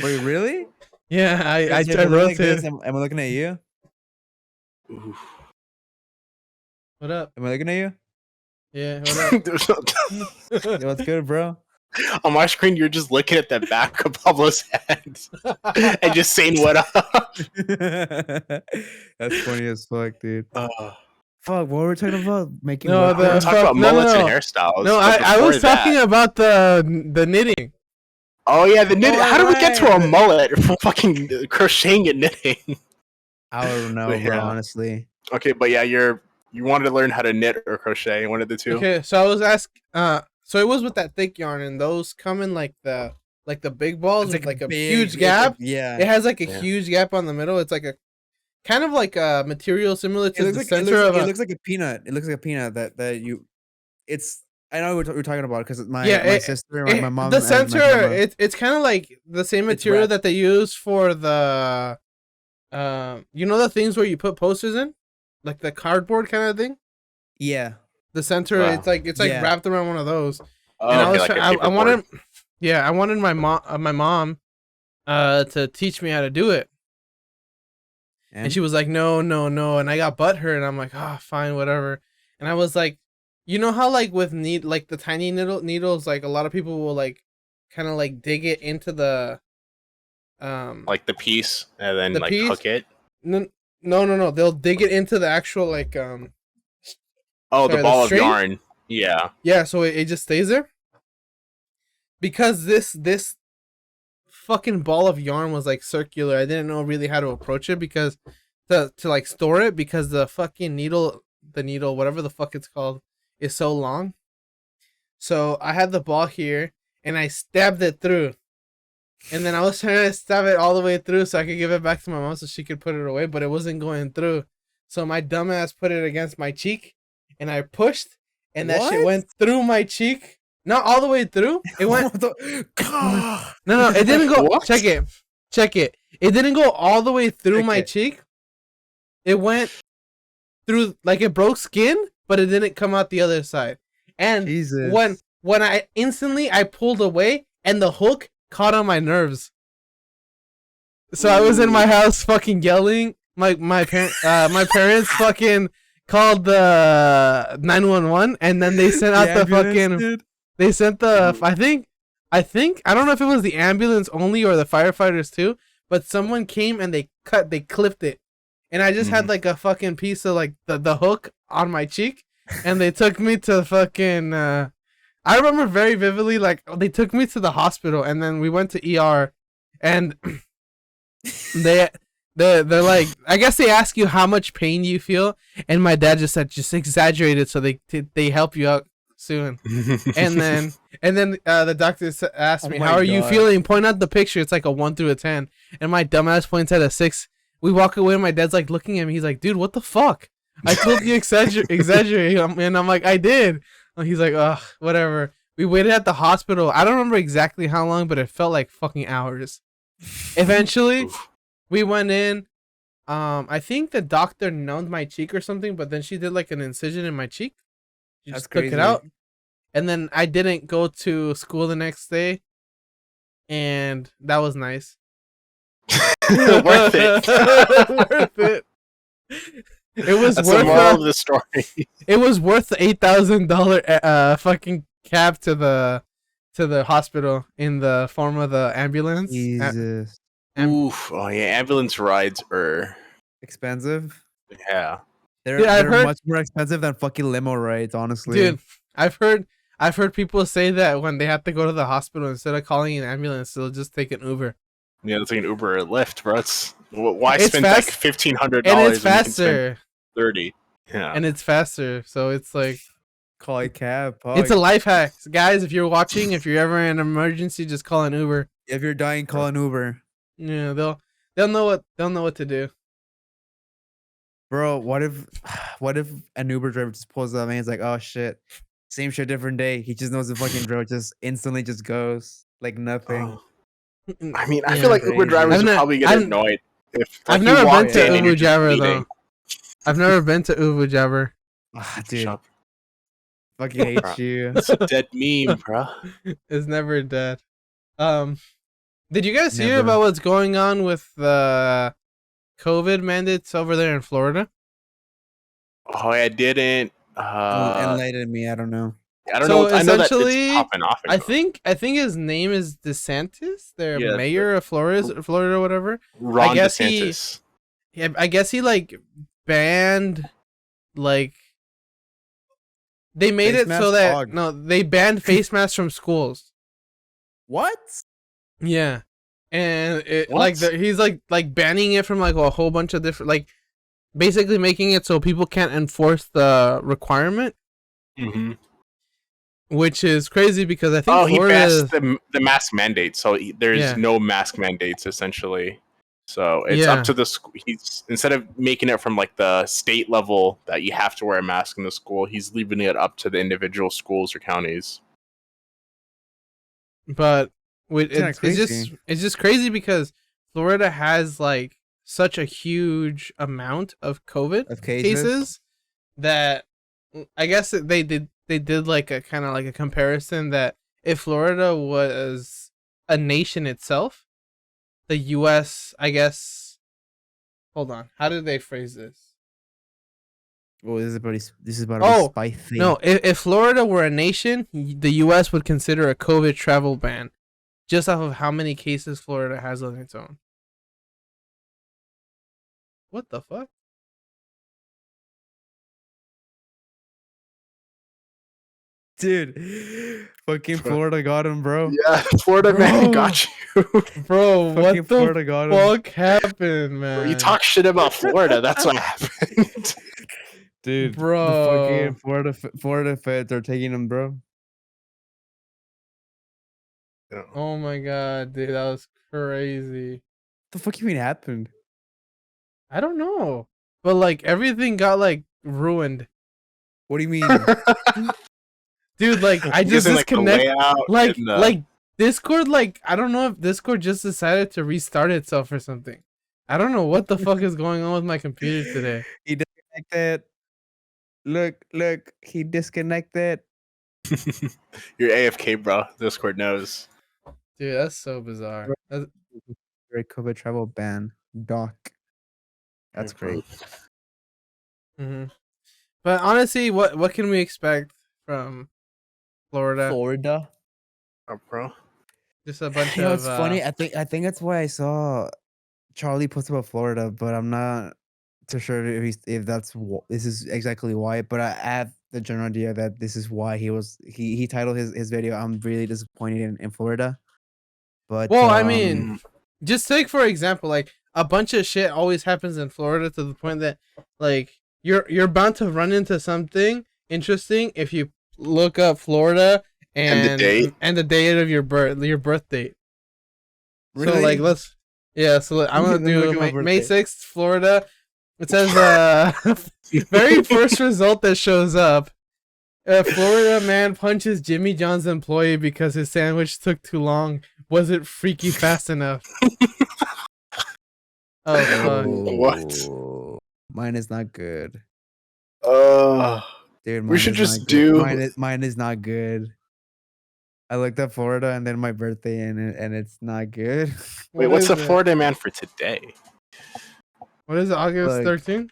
S4: Wait, really?
S1: Yeah, I
S4: If I look like this,
S1: rotated.
S4: am I looking at you?
S3: Oof.
S1: What up?
S4: Am I looking at you?
S1: Yeah, what
S3: There's no-
S1: up?
S4: Yo, what's good, bro?
S3: On my screen, you're just looking at the back of Pablo's head and just saying what up.
S4: That's funny as fuck, dude.
S3: Uh,
S4: Fuck, what were we talking about? Making
S1: No,
S4: what
S3: we were
S1: the-
S4: hair?
S3: talking about
S1: no,
S3: mullets
S1: no.
S3: and hairstyles.
S1: No,
S3: but
S1: I
S3: before
S1: was talking
S3: that-
S1: about the knitting.
S3: Oh yeah, the knitting.
S4: Oh,
S3: How did we get to a
S4: right.
S3: mullet from fucking crocheting and knitting?
S4: I don't know,
S3: But
S4: bro.
S3: yeah.
S4: Honestly,
S3: Okay, but yeah, you wanted to learn how to knit or crochet. One of the two.
S1: Okay, so I was asked. So it was with that thick yarn, and those come in like like the big balls with like a
S4: big-
S1: huge gap.
S4: Yeah.
S1: It has like a
S3: Yeah.
S1: huge gap on the middle. It's like a kind of like a material similar to
S4: It looks
S1: the
S4: like
S1: center of
S4: it
S1: a
S4: looks like a peanut. It looks like a peanut that you. It's. I know what we're talking about because my
S1: Yeah,
S4: my
S1: it-
S4: sister,
S1: it-
S4: my mom,
S1: the
S4: and my
S1: center.
S4: grandma.
S1: It's kind of like the same
S4: It's
S1: material
S4: wrapped.
S1: that they use for the you know the things where you put posters in, like the cardboard kind of thing.
S4: Yeah.
S1: The center,
S3: Wow.
S1: it's like
S4: Yeah.
S1: wrapped around one of those.
S3: Oh,
S1: And I
S3: okay,
S1: was
S3: like a
S1: I
S3: paperboard.
S1: wanted, yeah, I wanted my mom to teach me how to do it. And she was like, no, no, no. And I got butthurt, and I'm like, oh, fine, whatever. And I was like, you know how like with like the tiny needles, like a lot of people will like kind of like dig it into the
S3: like the piece and then
S1: the
S3: like
S1: piece?
S3: hook it.
S1: No. They'll dig it into the actual like
S3: Oh,
S1: sorry,
S3: the
S1: the
S3: ball of
S1: string?
S3: yarn. Yeah.
S1: yeah, so it just stays there. Because this fucking ball of yarn was like circular. I didn't know really how to approach it because to like store it because the fucking needle, whatever the fuck it's called, is so long. So I had the ball here and I stabbed it through. And then I was trying to stab it all the way through so I could give it back to my mom so she could put it away, but it wasn't going through. So my dumbass put it against my cheek and I pushed and that shit
S4: What?
S1: went through my cheek. Not all the way through. It went No, it didn't go.
S3: What?
S1: Check it. It didn't go all the way through
S4: Check
S1: my
S4: it.
S1: cheek. It went through, like it broke skin, but it didn't come out the other side. And
S4: Jesus.
S1: when I pulled away, and the hook caught on my nerves. So I was in my house fucking yelling. My parents fucking called the 911, and then they sent out the fucking. They sent the I think I don't know if it was the ambulance only or the firefighters too, but someone came and they clipped it. And I just had like a fucking piece of like the hook on my cheek, and they took me to fucking I remember very vividly, like they took me to the hospital and then we went to ER and they're like, I guess they ask you how much pain you feel, and my dad just said just exaggerate it so they help you out soon. And then the doctor asked me,
S4: Oh my
S1: how are you
S4: God.
S1: feeling? Point out the picture. It's like a 1 through a 10. And my dumbass points at a 6. We walk away and my dad's like looking at me. He's like, dude, what the fuck? I told you exaggerate. And I'm like, I did. And he's like, ugh, whatever. We waited at the hospital. I don't remember exactly how long, but it felt like fucking hours. Eventually, we went in. I think the doctor numbed my cheek or something, but then she did like an incision in my cheek. She
S4: That's
S1: just took
S4: crazy.
S1: it out. And then I didn't go to school the next day. And that was nice.
S3: Worth it.
S1: Worth it. It was
S3: That's
S1: worth
S3: the moral of the story.
S1: it was worth the $8,000 fucking cab to the hospital in the form of the ambulance.
S4: Jesus.
S3: Oof. Oh yeah, ambulance rides are
S4: Expensive.
S3: yeah.
S4: They're,
S1: Dude, I've
S4: they're
S1: heard-
S4: much more expensive than fucking limo rides, honestly.
S1: Dude, I've heard people say that when they have to go to the hospital, instead of calling an ambulance, they'll just take an Uber.
S3: Yeah, it's like an Uber or Lyft, bro. It's why
S1: It's
S3: spend
S1: fast-
S3: like $1,500
S1: And
S3: when
S1: it's
S3: you can spend
S1: faster.
S3: 30? Yeah.
S1: And it's faster. So it's like
S4: Call a cab.
S1: it's a life hack. Guys, if you're watching, if you're ever in an emergency, just call an Uber.
S4: If you're dying, call an Uber.
S1: Yeah, they'll know what to do.
S4: Bro, what if an Uber driver just pulls up and he's like, oh shit, same shit, different day. He just knows the fucking drill, just instantly just goes like nothing.
S3: Oh. I mean, I
S1: Yeah,
S3: feel like Uber
S4: crazy.
S3: drivers
S1: I've
S3: would
S1: ne-
S3: probably get
S1: I've-
S3: annoyed if
S1: I've
S3: you
S1: never been
S3: walked
S1: to
S3: in and
S1: Uber
S3: you're just
S1: Jabber
S3: eating.
S1: though. I've never been to Uber Jabber.
S4: Ah, dude,
S3: Shut-
S4: fucking hate
S3: Bro.
S4: you.
S3: It's a dead meme, bro.
S1: It's never dead. Did you guys hear
S4: Never.
S1: about what's going on with the COVID mandates over there in Florida?
S3: Oh, I didn't.
S4: Enlighten me, I don't know.
S3: I don't
S1: So
S3: know. I know that
S1: essentially,
S3: it's popping off.
S1: I think his name is DeSantis, their
S3: Yeah,
S1: mayor of Florida or whatever.
S3: Ron
S1: guess he-
S3: DeSantis.
S1: Yeah, I guess he like banned like they made
S4: Face
S1: it so
S4: mask
S1: that
S4: hog.
S1: they banned face masks from schools.
S4: What?
S1: Yeah. And it
S3: What?
S1: like he's like banning it from like a whole bunch of different, like basically making it so people can't enforce the requirement.
S3: Mm-hmm.
S1: which is crazy because I think
S3: Oh, he
S1: Florida.
S3: passed the mask mandate, so there's
S1: Yeah.
S3: no mask mandates essentially. So it's up
S1: Yeah,
S3: to the school. He's instead of making it from like the state level that you have to wear a mask in the school, he's leaving it up to the individual schools or counties.
S1: but with
S4: It's kinda
S1: it's just crazy because Florida has like such a huge amount of COVID
S4: of cases.
S1: cases that I guess that they did like a kind of like a comparison that if Florida was a nation itself, the U.S. I guess. Hold on, how did they phrase this?
S4: Oh, this is about to
S1: Oh,
S4: be spicy.
S1: no, if Florida were a nation, the U.S. would consider a COVID travel ban just off of how many cases Florida has on its own. What the fuck?
S4: Dude, fucking Florida got him, bro.
S3: Yeah, Florida man
S1: Bro.
S3: got you.
S1: Bro,
S4: Fucking
S1: what the
S4: Florida got him.
S1: fuck happened, man?
S3: You talk shit about Florida. That's what happened.
S4: Dude,
S1: Bro.
S4: the fucking Florida feds are taking him, bro.
S1: Oh my god, dude, that was crazy.
S4: The fuck you mean happened?
S1: I don't know. But like everything got like ruined.
S4: What do you mean?
S1: Dude, like I just
S3: Using, like, the
S1: disconnect
S3: layout
S1: like
S3: and the-
S1: like Discord, like I don't know if Discord just decided to restart itself or something. I don't know what the fuck is going on with my computer today.
S4: He disconnected. Look, he disconnected.
S3: You're AFK, bro. Discord knows.
S1: Dude, that's so bizarre. That's,
S4: COVID travel ban. Doc. That's great.
S1: mhm. But honestly, what can we expect from Florida?
S4: Florida.
S3: Oh, bro.
S1: Just a bunch
S4: You know,
S1: of
S4: it's funny. I think that's why I saw Charlie post about Florida, but I'm not too sure if this is exactly why. But I have the general idea that this is why he titled his video. I'm really disappointed in Florida. But
S1: Well, I mean, just take for example, like a bunch of shit always happens in Florida to the point that like you're bound to run into something interesting if you look up Florida
S3: And the date.
S1: and the date of your birth date.
S4: really,
S1: So like so I'm
S4: Let
S1: gonna
S4: me look
S1: do
S4: at my
S1: May
S4: birthday.
S1: 6th, Florida. It says very first result that shows up. A Florida man punches Jimmy John's employee because his sandwich took too long. Wasn't freaky fast enough. Oh fuck.
S3: What?
S4: Mine is not good, dude.
S3: We should
S4: is
S3: just
S4: not
S3: do-
S4: good. Mine is not good. I looked up Florida and then my birthday and it's not good.
S3: Wait,
S1: What
S3: what's
S1: is
S3: the
S1: it?
S3: Florida man for today?
S1: What is it? August
S4: Look.
S1: 13th?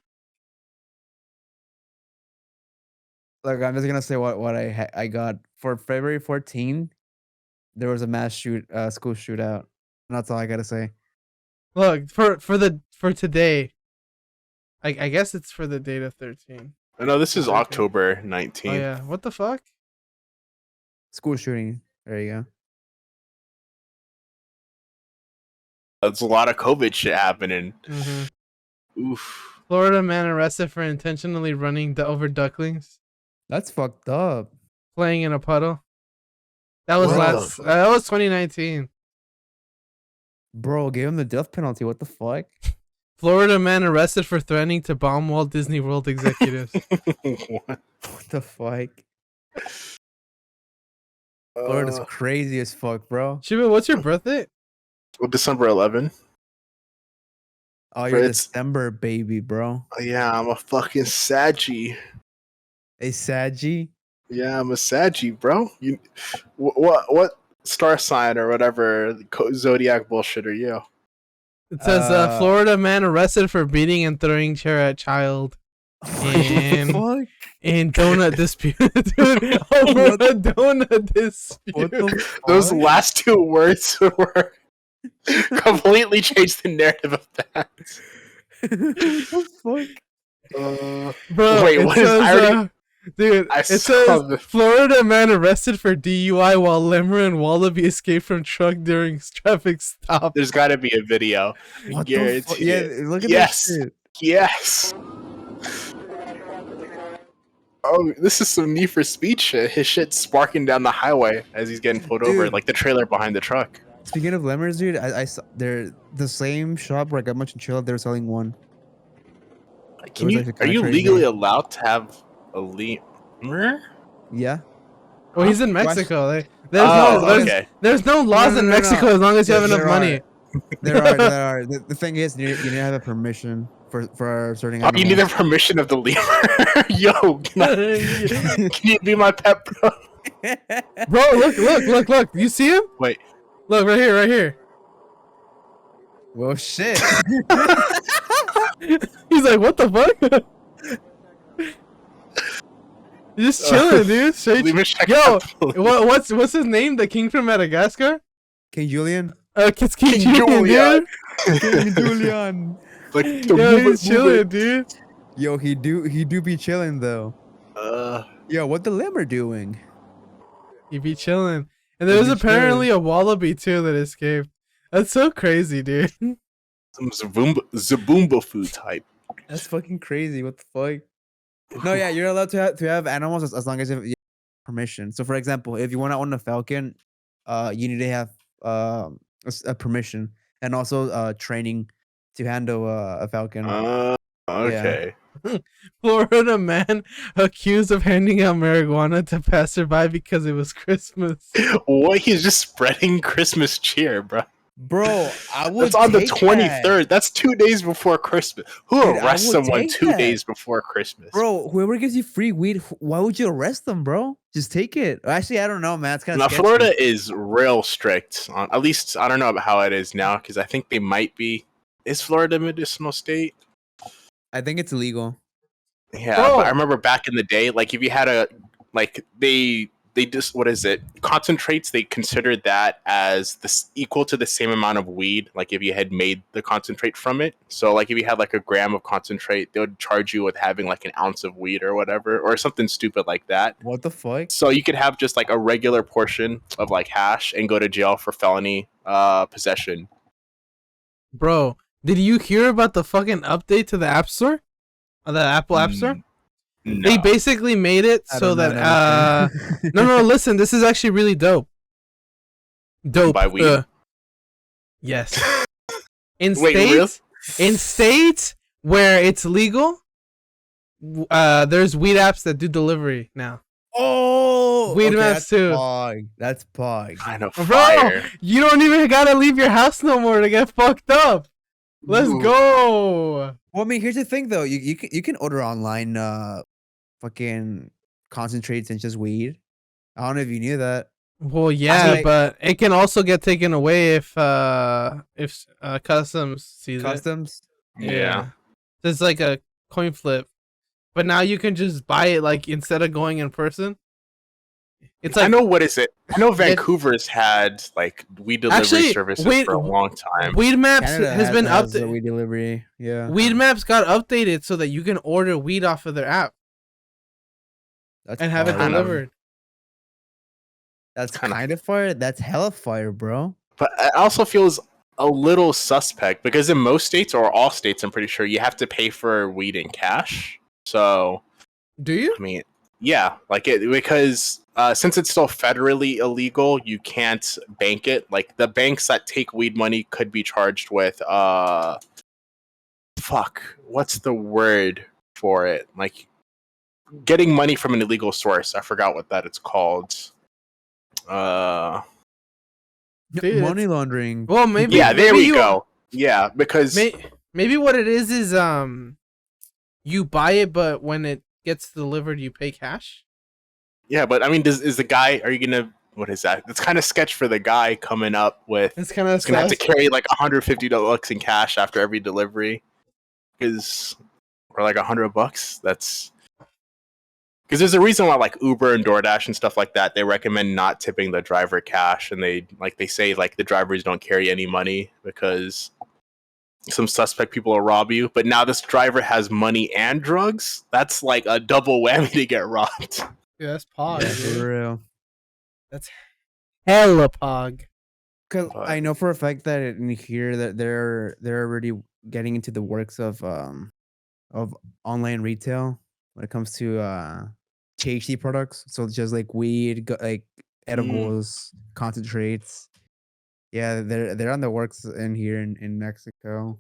S4: Look, I'm just gonna say what I got for February 14. There was a school shootout. And that's all I gotta say.
S1: Look for today. I guess it's for the date of 13.
S3: Oh, no, this is
S1: Okay.
S3: October
S1: Oh
S3: 19th.
S1: yeah. What the fuck?
S4: School shooting. There you go.
S3: That's a lot of COVID shit happening.
S1: Mm-hmm.
S3: Oof.
S1: Florida man arrested for intentionally running over ducklings,
S4: That's fucked up.
S1: playing in a puddle. That was
S3: What?
S1: that was 2019.
S4: Bro, gave him the death penalty. What the fuck?
S1: Florida man arrested for threatening to bomb Walt Disney World executives.
S3: What?
S4: What the fuck? Florida's
S3: Uh,
S4: crazy as fuck, bro.
S1: Shiba, what's your birthday?
S3: December 11.
S4: Oh, you're
S3: Fritz.
S4: December baby, bro.
S3: Yeah, I'm a fucking Saggy.
S4: A Saggy.
S3: Yeah, I'm a Saggy, bro. You, what star sign or whatever zodiac bullshit are you?
S1: It says Florida man arrested for beating and throwing chair at child in
S4: Fuck?
S1: in donut dispute, dude. Over a donut dispute.
S4: What the
S3: Those
S4: fuck?
S3: last two words were completely changed the narrative of that.
S4: What the fuck?
S1: Bro,
S3: Wait,
S1: it
S3: what is-
S1: says,
S3: I already-
S1: dude,
S3: I
S1: it
S3: saw
S1: says
S3: the-
S1: Florida man arrested for DUI while lemur and wallaby escaped from truck during traffic stop.
S3: There's got to be a video.
S4: What the fuck?
S3: Guarantee
S4: Yeah,
S3: it.
S4: look at
S3: Yes.
S4: that shit.
S3: Yes. Oh, this is some Need for Speed shit. His shit's sparking down the highway as he's getting pulled over,
S4: Dude.
S3: like the trailer behind the truck.
S4: Speaking of lemurs, dude, I saw they're the same shop where I got my chinchilla. They're selling one. It was actually
S3: Are
S4: kind of
S3: you
S4: crazy.
S3: legally allowed to have a lemur?
S4: Yeah.
S1: Well, he's in
S4: Watch-
S1: Mexico. There's
S3: Oh,
S1: no
S3: okay.
S1: there's no laws
S4: no,
S1: in
S4: no,
S1: Mexico
S4: no.
S1: as long as you have
S4: There
S1: enough
S4: are.
S1: money.
S4: There are. The thing is, you need to have a permission for certain
S3: Oh,
S4: animals.
S3: you need the permission of the lemur. Yo, can you be my pet, bro?
S1: Bro, look. You see him?
S3: Wait.
S1: Look right here.
S4: Well, shit.
S1: He's like, what the fuck? He's just chilling, dude. Straight
S3: Lemur check
S1: Yo,
S3: out the lemur.
S1: what's his name? The king from Madagascar?
S4: King Julian.
S1: It's King
S3: King
S1: Julian,
S3: Julian.
S1: dude.
S4: King Julian.
S3: Like,
S1: Yo, he's chilling, dude.
S4: Yo, he do be chilling though. Yo, what the lemur doing?
S1: He be chilling. And there was
S4: be
S1: apparently a wallaby too that escaped. That's so crazy, dude.
S3: Some Zaboomba food type.
S4: That's fucking crazy. What the fuck? No, yeah, you're allowed to have animals as long as you have permission. So, for example, if you want to own a falcon, you need to have a permission and also training to handle a falcon.
S3: Okay.
S1: Florida man accused of handing out marijuana to passerby because it was Christmas.
S3: What? He's just spreading Christmas cheer, bro.
S4: Bro, I would.
S3: That's on the
S4: take
S3: 23rd.
S4: that.
S3: That's 2 days before Christmas. Who
S4: Dude, I
S3: arrests
S4: would
S3: someone
S4: take
S3: 2
S4: that.
S3: days before Christmas?
S4: Bro, whoever gives you free weed, why would you arrest them, bro? Just take it. Actually, I don't know, man. It's kind
S3: Now,
S4: of
S3: Florida is real strict. At least, I don't know about how it is now, because I think they might be. Is Florida a medicinal state?
S4: I think it's illegal.
S3: Yeah,
S1: Bro.
S3: but I remember back in the day, like if you had they just, what is it, concentrates, they considered that as this equal to the same amount of weed, like if you had made the concentrate from it. So like if you had like a gram of concentrate, they would charge you with having like an ounce of weed or whatever, or something stupid like that.
S4: What the fuck?
S3: So you could have just like a regular portion of like hash and go to jail for felony possession.
S1: Bro, did you hear about the fucking update to the App Store? The Apple App Store?
S3: No.
S1: They basically made it
S4: I
S1: so
S4: don't know
S1: that
S4: anything.
S1: no, listen, this is actually really dope. Dope.
S3: Buy weed?
S1: Yes. In
S3: Wait,
S1: states, in states where it's legal, there's weed apps that do delivery now.
S4: Oh,
S1: Weed maps
S4: that's
S1: too.
S4: Pog. That's pog.
S3: Kind of
S1: Bro,
S3: fire.
S1: you don't even gotta leave your house no more to get fucked up. Let's
S3: Ooh.
S1: go.
S4: Well, I mean, here's the thing though. You can order online fucking concentrates and just weed. I don't know if you knew that.
S1: Well, yeah,
S4: like-
S1: but it can also get taken away if customs sees
S4: Customs.
S1: it.
S3: Yeah.
S1: It's like a coin flip. But now you can just buy it like instead of going in person. It's like
S3: I know, what is it? I know Vancouver's had like weed delivery
S1: Actually,
S3: services
S1: wait,
S3: for a long time.
S1: Weed Maps
S4: Canada
S1: has been
S4: has the
S1: updated.
S4: weed delivery. Yeah.
S1: Weed Maps got updated so that you can order weed off of their app
S4: That's
S1: and have it
S4: pog.
S3: Kind of.
S1: delivered.
S4: That's
S3: Kinda.
S4: kind of fire. That's hella fire, bro.
S3: But it also feels a little suspect because in most states, or all states, I'm pretty sure, you have to pay for weed in cash. So,
S1: Do you?
S3: I mean, yeah, like it, because since it's still federally illegal, you can't bank it. Like the banks that take weed money could be charged with what's the word for it? Like getting money from an illegal source. I forgot what that it's called.
S1: Dude,
S4: Money laundering.
S1: Well, maybe.
S3: Yeah, there
S1: maybe
S3: we
S1: you-
S3: go. Yeah, because
S1: Maybe what it is you buy it, but when it gets delivered, you pay cash.
S3: yeah, but I mean, is the guy? Are you gonna? What is that? It's kind of sketch for the guy coming up with.
S1: It's kind of
S3: He's gonna have to carry like $150 in cash after every delivery, or like $100. That's because there's a reason why like Uber and DoorDash and stuff like that, they recommend not tipping the driver cash, and they say like the drivers don't carry any money because some suspect people will rob you. But now this driver has money and drugs. That's like a double whammy to get robbed.
S1: Yeah, that's pog.
S4: Yeah,
S1: dude.
S4: for real.
S1: That's hella pog.
S4: Because
S3: But-
S4: I know for a fact that in here that they're already getting into the works of online retail when it comes to THC products. So just like weed, like edibles, concentrates. Yeah, they're on the works in here in Mexico.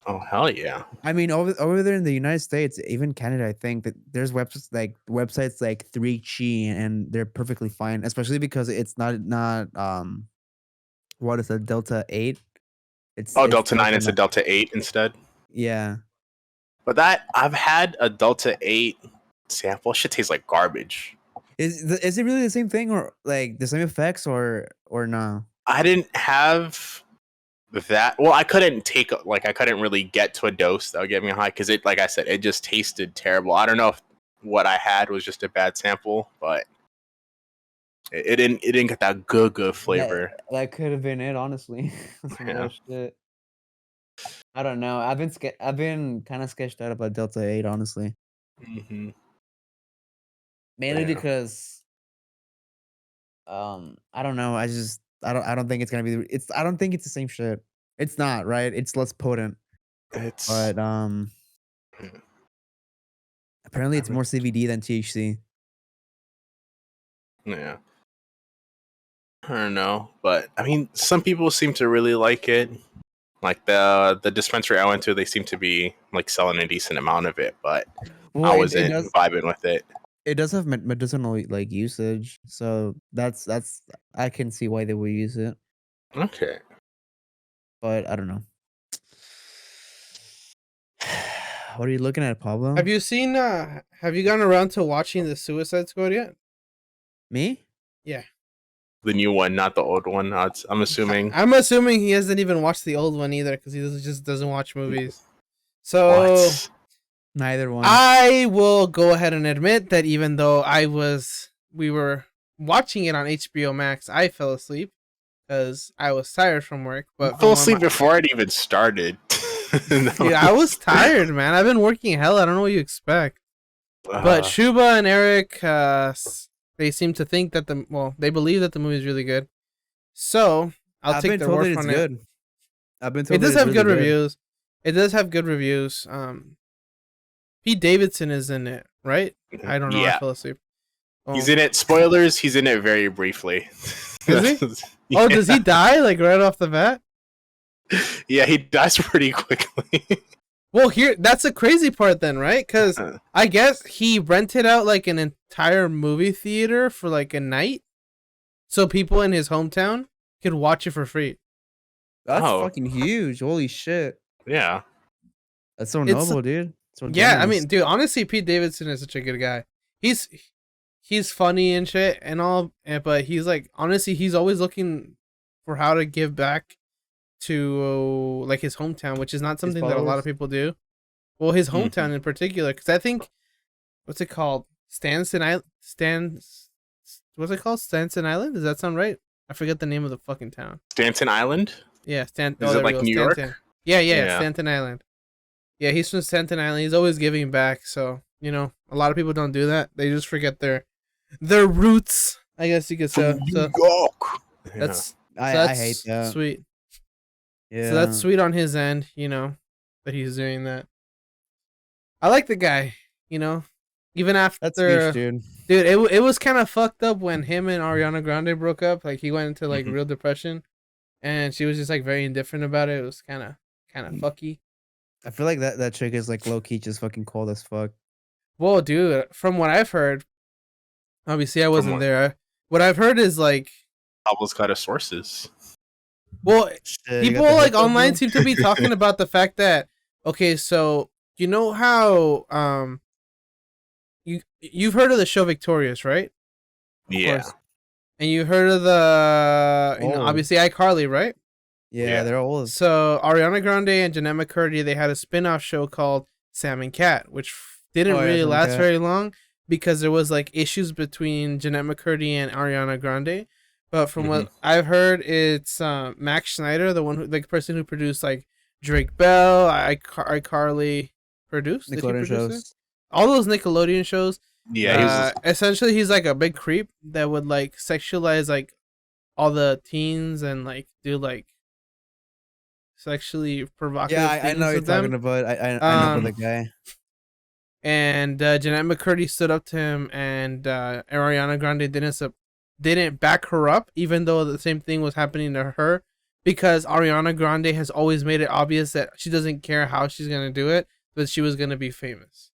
S3: Oh hell yeah!
S4: I mean, over there in the United States, even Canada, I think that there's websites like 3Chi, and they're perfectly fine, especially because it's not what is it, Delta 8?
S3: Oh,
S4: It's
S3: Delta 9
S4: Delta
S3: is a
S4: 9.
S3: Delta 8 instead.
S4: Yeah.
S3: But that I've had a Delta 8 sample. Shit tastes like garbage.
S4: Is it really the same thing, or like the same effects, or no?
S3: I didn't have that. Well, I couldn't I couldn't really get to a dose that would get me high because it, like I said, it just tasted terrible. I don't know if what I had was just a bad sample, but it didn't get that good flavor.
S4: That could have been it, honestly. Some
S3: Yeah.
S4: real shit. I don't know. I've been kind of sketched out about Delta 8, honestly.
S3: Mm-hmm.
S4: Mainly
S3: Yeah.
S4: because I don't know. I don't think it's gonna be I don't think it's the same shit. It's not, right? It's less potent.
S3: It's
S4: But apparently
S3: I
S4: it's
S3: mean,
S4: more CBD than THC.
S3: yeah. I don't know, but I mean, some people seem to really like it. Like the dispensary I went to, they seem to be like selling a decent amount of it, but
S4: Well,
S3: I
S4: it
S3: wasn't
S4: does
S3: vibing with it.
S4: it does have medicinal like usage, so that's I can see why they would use it,
S3: Okay.
S4: but I don't know. What are you looking at, Pablo?
S1: Have you seen? Have you gotten around to watching the Suicide Squad yet?
S4: Me?
S1: Yeah.
S3: The new one, not the old one. I'm assuming.
S1: I'm assuming he hasn't even watched the old one either because just doesn't watch movies. So
S3: What?
S4: Neither one.
S1: I will go ahead and admit that even though we were watching it on HBO Max, I fell asleep because I was tired from work. But
S3: I fell asleep before it even started.
S1: Dude, I was tired, man. I've been working hell. I don't know what you expect. But Shuba and Eric, they seem to think that they believe that the movie is really good. So I'll take their word on it.
S4: I've been told
S1: It does
S4: that
S1: have
S4: it's
S1: good
S4: really
S1: reviews. It does have good reviews. Pete Davidson is in it, right? I don't know.
S3: Yeah.
S1: I fell asleep. Oh.
S3: He's in it. Spoilers. He's in it very briefly.
S1: Is he?
S3: Yeah.
S1: Oh, does he die like right off the bat?
S3: Yeah, he dies pretty quickly.
S1: Well, that's the crazy part then, right? Because I guess he rented out like an entire movie theater for like a night, so people in his hometown could watch it for free.
S4: That's fucking huge. Holy shit.
S3: Yeah.
S4: That's so noble, dude. So
S1: yeah,
S4: generous.
S1: I mean, dude, honestly, Pete Davidson is such a good guy. He's funny and shit and all, but he's like, honestly, he's always looking for how to give back to like his hometown, which is not something that a lot of people do. Well, his hometown in particular, because I think, what's it called? What's it called? Stanton Island? Does that sound right? I forget the name of the fucking town.
S3: Stanton Island?
S1: Yeah,
S3: Is it like New York?
S1: Yeah, Stanton Island. Yeah, he's from Stanton Island. He's always giving back. So, a lot of people don't do that. They just forget their roots, I guess you could say. So that's
S4: I hate that.
S1: Sweet.
S4: Yeah.
S1: So that's sweet on his end, that he's doing that. I like the guy, even after
S4: That's huge, dude.
S1: Dude, it was kind of fucked up when him and Ariana Grande broke up. Like he went into like real depression, and she was just like very indifferent about it. It was kind of fucky.
S4: I feel like that chick is like low key just fucking cold as fuck.
S1: Well, dude, from what I've heard, obviously I wasn't there. What I've heard is like
S3: Pablo's got his sources.
S1: Well, people like online seem to be talking about the fact that so you know how you've heard of the show Victorious, right?
S3: Yeah.
S1: And you heard of the obviously iCarly, right?
S4: Yeah, they're old.
S1: So Ariana Grande and Jeanette McCurdy, they had a spin-off show called Sam and Cat, which didn't really last very long because there was like issues between Jeanette McCurdy and Ariana Grande. But from what I've heard, it's Max Schneider, the person who produced like Drake Bell, iCarly produced.
S4: Nickelodeon shows.
S1: All those Nickelodeon shows.
S3: Yeah,
S1: essentially he's like a big creep that would like sexualize like all the teens and like do like sexually provocative things
S4: I know
S1: with
S4: you're
S1: them.
S4: talking about. I know the guy.
S1: and Jeanette McCurdy stood up to him, and Ariana Grande didn't back her up, even though the same thing was happening to her, because Ariana Grande has always made it obvious that she doesn't care how she's gonna do it, but she was gonna be famous,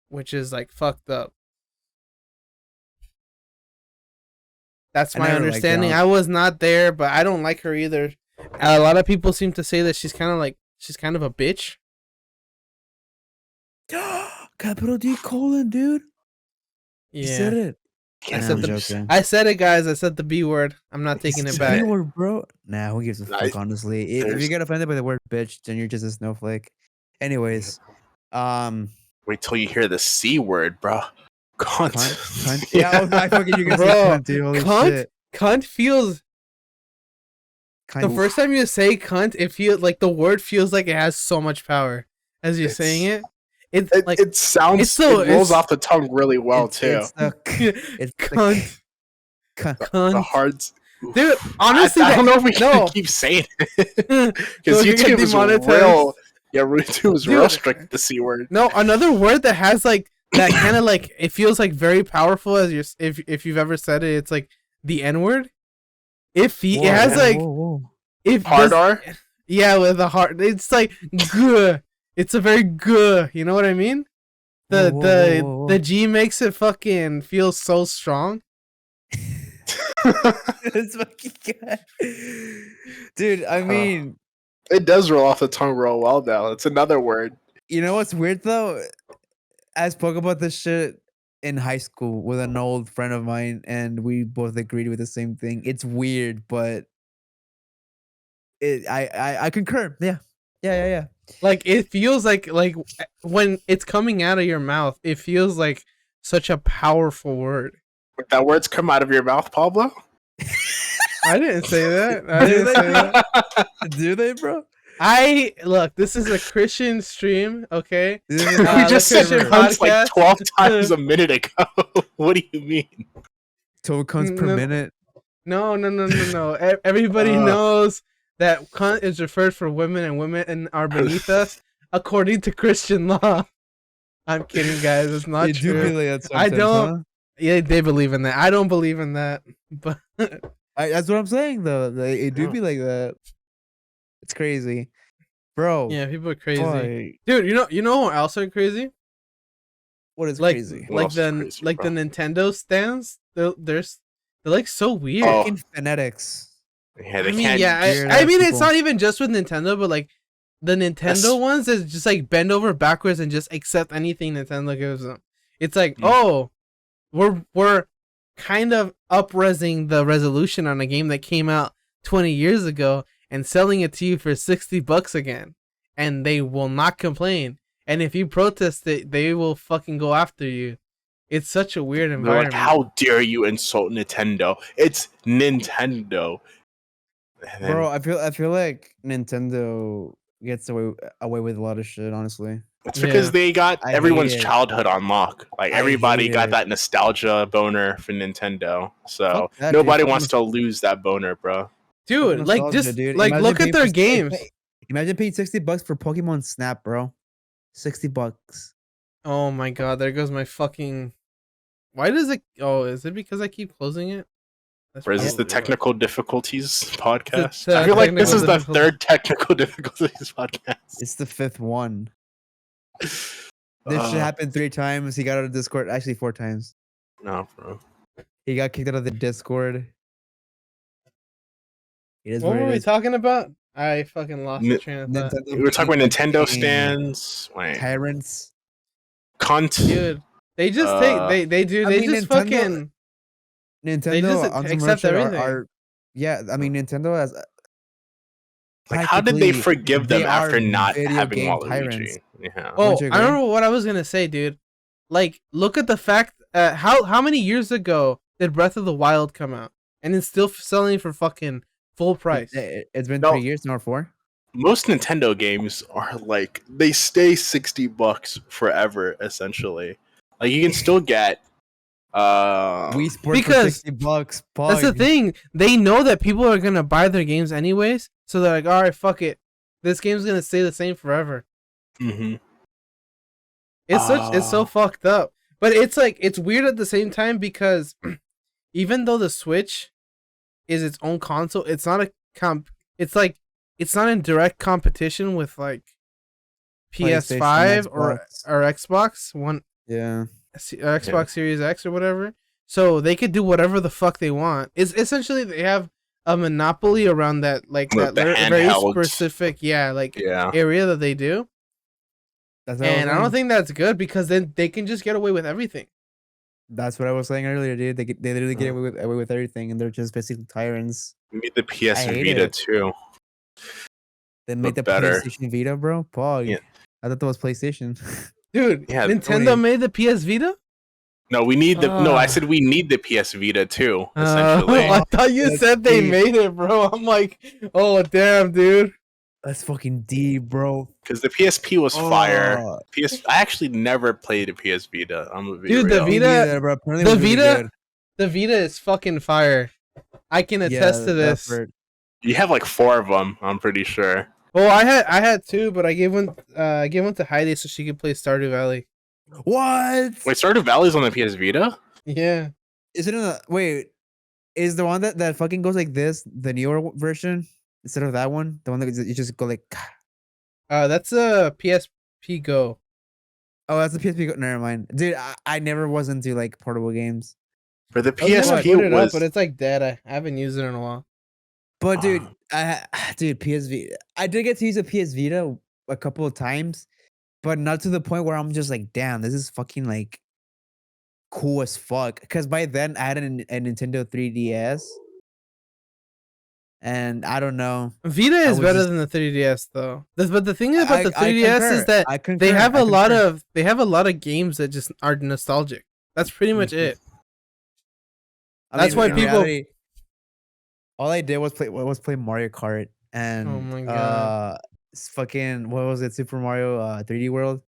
S1: which is like fucked up. That's my understanding. I was not there, but I don't like her either. A lot of people seem to say that she's kind of a bitch.
S4: Capital D colon, dude.
S1: Yeah.
S4: You said it.
S1: I said it, guys. I said the B word. I'm not taking it back.
S4: B word, bro. Nah, who gives a fuck, honestly? If you get offended by the word bitch, then you're just a snowflake. Anyways,
S3: wait till you hear the C word, bro. Cunt.
S4: Yeah, I fucking you guys say cunt, dude. Holy shit.
S1: Cunt feels. The first time you say cunt, it feels like the word feels like it has so much power as you're saying it.
S3: It sounds. It rolls off the tongue really well too.
S1: It's cunt. Cunt.
S3: The hard.
S1: Dude, honestly,
S3: I don't know if we can keep saying it because YouTube is real. Yeah, YouTube is real strict with the C word.
S1: No, another word that has like that kind of like it feels like very powerful as if you've ever said it. It's like the N word. It has like if
S3: hard R.
S1: Yeah, with a hard. It's like good. It's a very good. You know what I mean? The G makes it fucking feel so strong.
S4: It's fucking good. Dude, I mean,
S3: it does roll off the tongue real well now. It's another word.
S4: You know what's weird though? I spoke about this shit in high school with an old friend of mine, and we both agreed with the same thing. It's weird, but I concur. Yeah.
S1: Like it feels like when it's coming out of your mouth, it feels like such a powerful word.
S3: That words come out of your mouth, Pablo?
S1: I didn't say that.
S4: Do they, bro?
S1: Look, this is a Christian stream, okay?
S3: We just said cunts like 12 times a minute ago. What do you mean?
S4: 12 cunts per minute?
S1: No. Everybody knows that cunt is referred for women, and women are beneath us according to Christian law. I'm kidding, guys. It's not true.
S4: Do believe that
S1: I don't.
S4: Huh?
S1: Yeah, they believe in that. I don't believe in that, but
S4: that's what I'm saying, though. It do be like that. It's crazy, bro.
S1: Yeah, people are crazy, dude. You know what else are crazy?
S4: What is crazy?
S1: Like the Nintendo stands. They're like so weird.
S4: Fucking phonetics.
S3: Yeah, they
S1: I mean, it's not even just with Nintendo, but like the Nintendo ones is just like bend over backwards and just accept anything Nintendo gives them. It's like, we're kind of up-resing the resolution on a game that came out 20 years ago and selling it to you for $60 again, and they will not complain. And if you protest it, they will fucking go after you. It's such a weird environment.
S3: Like, how dare you insult Nintendo? It's Nintendo.
S4: Bro, I feel like Nintendo gets away with a lot of shit, honestly.
S3: It's because they got everyone's childhood on lock. Like everybody got that nostalgia boner for Nintendo. So nobody wants to lose that boner, bro.
S1: Dude, like like look at their games.
S4: Imagine paying $60 for Pokemon Snap, bro. $60.
S1: Oh my god, there goes my fucking. Why does it? Oh, is it because I keep closing it?
S3: Or is this the technical difficulties podcast? I feel like this is the third technical difficulties podcast.
S4: It's the fifth one. This shit happened 3 times. He got out of Discord. Actually, 4 times.
S3: No, bro.
S4: He got kicked out of the Discord.
S1: What were we talking about? I fucking lost the train of thought.
S3: We were talking about Nintendo stands.
S4: Tyrants.
S3: Cunt.
S1: Dude, they just take they just Nintendo, fucking
S4: Nintendo.
S1: They just accept everything.
S4: I mean Nintendo has.
S3: Like, how did they forgive them after not having Waluigi? Yeah.
S1: Oh, I remember what I was gonna say, dude. Like, look at the fact. How many years ago did Breath of the Wild come out, and it's still selling for fucking full price?
S4: It's been 3 years, not 4.
S3: Most Nintendo games are like they stay $60 forever, essentially. Like you can still get
S4: Wii Sports for $60.
S1: That's the thing. They know that people are gonna buy their games anyways, so they're like, all right, fuck it. This game's gonna stay the same forever.
S3: Mm-hmm.
S1: It's so fucked up. But it's like it's weird at the same time because even though the Switch is its own console, it's not a it's like it's not in direct competition with like PS5 or Xbox One,
S4: Yeah.
S1: or Xbox Series X or whatever. So they could do whatever the fuck they want. It's essentially they have a monopoly around that like
S3: With
S1: that
S3: the
S1: very
S3: handhelds.
S1: specific
S3: Yeah.
S1: area that they do.
S4: That's what I was
S1: And I don't
S4: saying.
S1: think that's good because then they can just get away with everything.
S4: That's what I was saying earlier, dude. They literally get away with everything, and they're just basically tyrants.
S3: We need the PS
S4: I hate
S3: Vita
S4: it.
S3: too.
S4: They made the
S3: But better.
S4: PlayStation Vita, bro. Pog.
S3: Yeah.
S4: I thought that was PlayStation.
S1: Dude,
S3: Yeah,
S1: Nintendo
S4: Tony.
S1: made the PS Vita?
S3: No, we need the. No, I
S1: Ah.
S3: said we need the PS Vita too. Essentially,
S1: I thought you
S4: That's
S1: said they
S4: deep.
S1: made it, bro. I'm like, oh damn, dude.
S4: That's fucking deep, bro.
S3: because the PSP was fire.
S4: Oh.
S3: I actually never played a PS Vita. I'm gonna be
S1: Dude, the
S3: real.
S1: Vita-
S4: Me neither, bro. Apparently
S1: the
S4: it was really
S1: Vita-
S4: good.
S1: The Vita is fucking fire. I can attest to
S4: that
S1: this.
S4: part.
S3: You have like 4 of them. I'm pretty sure.
S1: Well, I had 2, but I gave one to Heidi so she could play Stardew Valley.
S4: What?
S3: Wait, Stardew Valley's on the PS Vita?
S1: Yeah.
S4: Is it in the wait? Is the one that fucking goes like this the newer version instead of that one? The one that you just go like.
S1: That's a PSP Go.
S4: Oh, that's the PSP. Never mind, dude. I never was into like portable games.
S3: For the
S1: I was gonna
S3: PSP
S1: put it up,
S3: was
S1: but it's like dead. I haven't used it in a while.
S4: But dude,
S3: Ah.
S4: dude, PS Vita. I did get to use a PS Vita a couple of times, but not to the point where I'm just like, damn, this is fucking like cool as fuck. Because by then I had a Nintendo 3DS, and I don't know.
S1: Vita is
S4: was
S1: better
S4: just-
S1: than the 3DS though. But the thing about the
S4: I
S1: 3DS is
S4: concur,
S1: that
S4: I
S1: they
S4: concur,
S1: have
S4: I
S1: a lot
S4: concur.
S1: of games that just are nostalgic. That's pretty much
S4: Mhm.
S1: it.
S4: I
S1: That's why
S4: in
S1: people-
S4: reality, all I did was play Mario Kart and
S1: Oh my God.
S4: fucking what was it, Super Mario 3D World.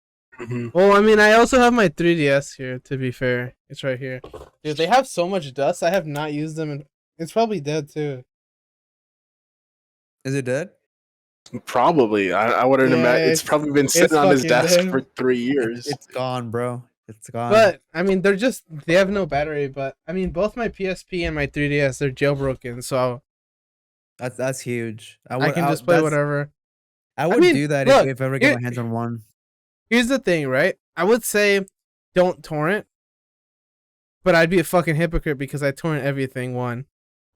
S3: Mhm.
S1: Well, I mean, I also have my 3DS here. To be fair, it's right here. Dude, they have so much dust. I have not used them, and it's probably dead too.
S4: Is it dead?
S3: Probably. I wouldn't
S1: Yeah,
S3: imagine. It's probably been sitting on his
S1: fucking
S3: desk
S1: dead.
S3: for 3 years.
S4: It's gone, bro. It's gone.
S1: But I mean, they have no battery. But I mean, both my PSP and my 3DS they're jailbroken, so
S4: that's huge.
S1: I can just play whatever.
S4: I would
S1: mean,
S4: do that
S1: look,
S4: if I ever get my hands on one.
S1: Here's the thing, right? I would say don't torrent, but I'd be a fucking hypocrite because I torrent everything. 1,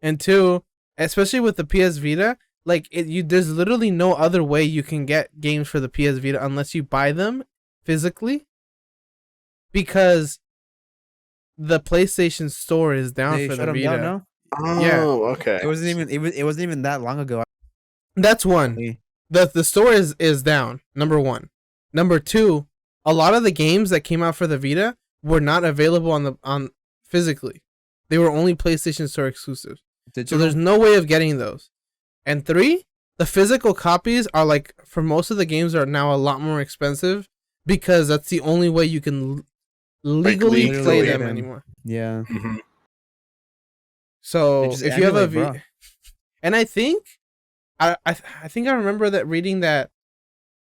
S1: and 2, especially with the PS Vita, like there's literally no other way you can get games for the PS Vita unless you buy them physically, because the PlayStation Store is down
S4: They
S1: for
S4: shut
S1: the
S4: 'em
S1: Vita.
S4: down now?
S3: Oh,
S1: Yeah.
S3: okay.
S4: It wasn't even that long ago.
S1: That's one.
S4: actually.
S1: The store is down. Number 1. Number 2, a lot of the games that came out for the Vita were not available on physically. They were only PlayStation Store exclusives. So
S4: Digital?
S1: there's no way of getting those. And 3, the physical copies are like for most of the games are now a lot more expensive because that's the only way you can legally
S3: legally
S1: play
S3: play
S1: them
S4: them.
S1: anymore.
S4: Yeah.
S3: Mhm.
S1: So
S4: They just
S1: if you have a
S4: emulate, bro.
S1: and I think I think I remember that reading that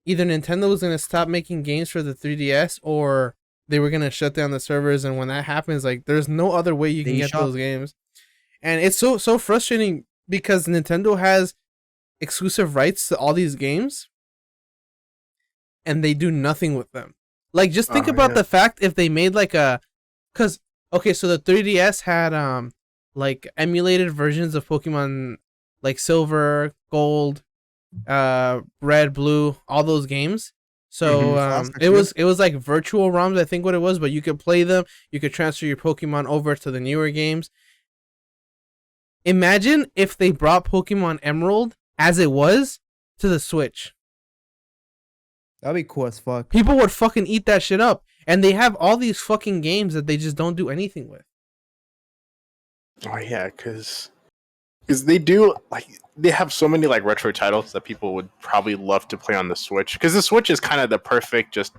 S1: either Nintendo was gonna stop making games for the 3DS or they were gonna shut down the servers, and when that happens, like there's no other way you can
S4: They
S1: get
S4: shop.
S1: those games. And it's so frustrating because Nintendo has exclusive rights to all these games and they do nothing with them. Like just think
S3: Oh,
S1: about
S3: yeah.
S1: the fact if they made like cuz okay, so the 3DS had like emulated versions of Pokemon like Silver, Gold, Red, Blue, all those games. So
S3: Mhm.
S4: Classic,
S1: it was like virtual ROMs, I think what it was, but you could play them, you could transfer your Pokemon over to the newer games. Imagine if they brought Pokemon Emerald as it was to the Switch.
S4: That'd be cool as fuck.
S1: People would fucking eat that shit up. And they have all these fucking games that they just don't do anything with.
S3: Oh yeah, because they do like they have so many like retro titles that people would probably love to play on the Switch. Because the Switch is kind of the perfect just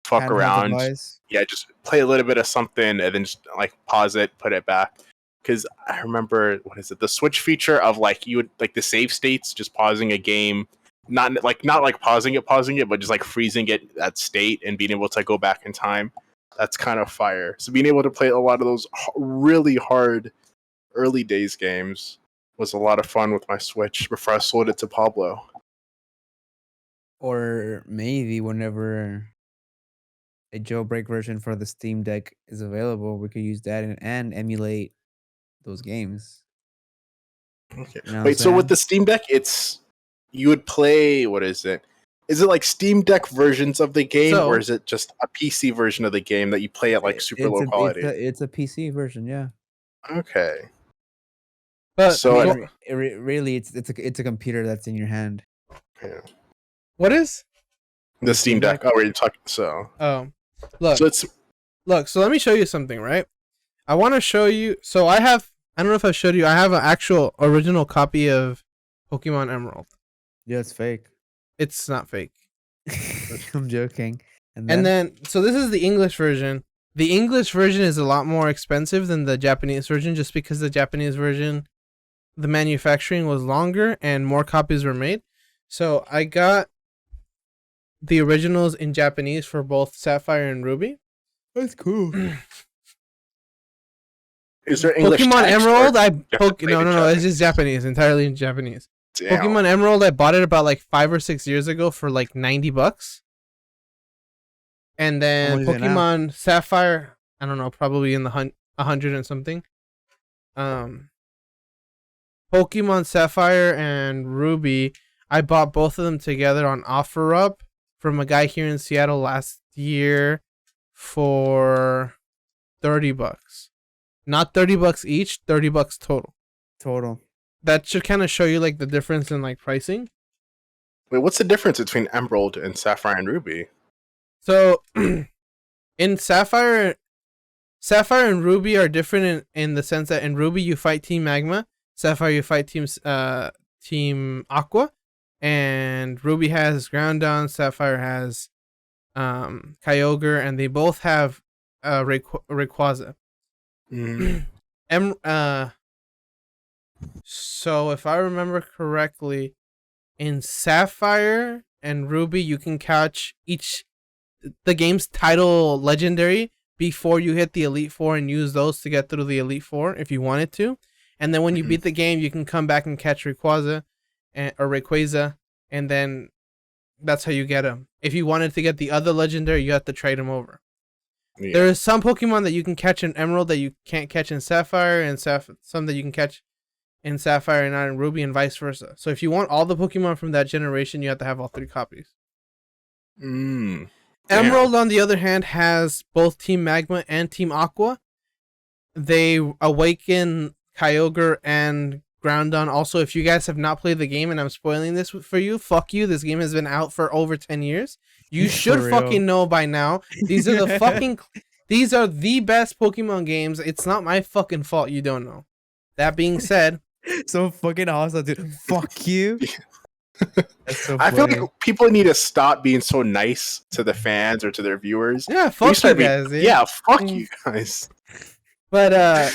S3: fuck
S4: Handheld
S3: around.
S4: device.
S3: Yeah, just play a little bit of something and then just like pause it, put it back. Because I remember what is it? The Switch feature of like you would like the save states, just pausing a game, not like pausing it, but just like freezing it at state and being able to go back in time. That's kind of fire. So being able to play a lot of those really hard early days games was a lot of fun with my Switch before I sold it to Pablo.
S4: Or maybe whenever a jailbreak version for the Steam Deck is available, we could use that and emulate those games.
S3: Okay.
S4: You know what I'm
S3: Wait, so with
S4: saying?
S3: the Steam Deck, you would play, what is it? Is it like Steam Deck versions of the game,
S1: So-
S3: or is it just a PC version of the game that you play at like super low quality?
S4: It's a PC version, yeah.
S3: Okay.
S1: But
S3: So-
S4: I
S1: wha-
S4: mean, really, it's a computer that's in your hand.
S3: Yeah.
S1: what is?
S3: The Steam Deck. Oh, you're talking. So
S1: Look,
S3: so it's
S1: so let me show you something, right? I want to show you. So I don't know if I showed you. I have an actual original copy of Pokemon Emerald.
S4: Yeah, it's fake.
S1: It's not fake.
S4: I'm joking.
S1: And then, so this is the English version. The English version is a lot more expensive than the Japanese version, just because the Japanese version, the manufacturing was longer and more copies were made. So I got the originals in Japanese for both Sapphire and Ruby.
S4: That's cool.
S3: is there English
S1: Pokemon
S3: text,
S1: Emerald,
S3: or
S1: I
S3: you have to play
S1: no,
S3: it in
S1: it's just Japanese, entirely in Japanese.
S3: Damn.
S1: Pokemon Emerald, I bought it about like 5 or 6 years ago for like $90. And then
S4: much is it now?
S1: Pokemon Sapphire, I don't know, probably in the 100 and something. Pokemon Sapphire and Ruby, I bought both of them together on OfferUp from a guy here in Seattle last year for $30. Not $30 each, $30 total.
S4: Total.
S1: That should kind of show you like the difference in like pricing.
S3: Wait, what's the difference between Emerald and Sapphire and Ruby?
S1: So in Sapphire and Ruby are different in the sense that in Ruby you fight Team Magma, Sapphire you fight Team Aqua, and Ruby has Groudon, Sapphire has Kyogre, and they both have Rayquaza. So if I remember correctly, in Sapphire and Ruby you can catch the game's title legendary before you hit the Elite Four and use those to get through the Elite Four if you wanted to. And then when you beat the game, you can come back and catch Rayquaza, and then that's how you get him. If you wanted to get the other legendary, you have to trade him over.
S3: Yeah.
S1: There is some Pokemon that you can catch in Emerald that you can't catch in Sapphire, and some that you can catch in Sapphire and not in Ruby, and vice versa. So if you want all the Pokemon from that generation, you have to have all 3 copies.
S3: Damn.
S1: Emerald, on the other hand, has both Team Magma and Team Aqua. They awaken Kyogre and Groudon. Also, if you guys have not played the game and I'm spoiling this for you, fuck you. This game has been out for over 10 years. You should
S4: real.
S1: fucking know by now. These are these are the best Pokemon games. It's not my fucking fault you don't know. That being said,
S4: So fucking awesome, dude. Fuck you. That's so
S3: I feel
S4: funny.
S3: like people need to stop being so nice to the fans or to their viewers.
S1: yeah,
S3: We
S1: fuck you
S3: start being-
S1: guys. Dude.
S3: Yeah, fuck you guys.
S1: But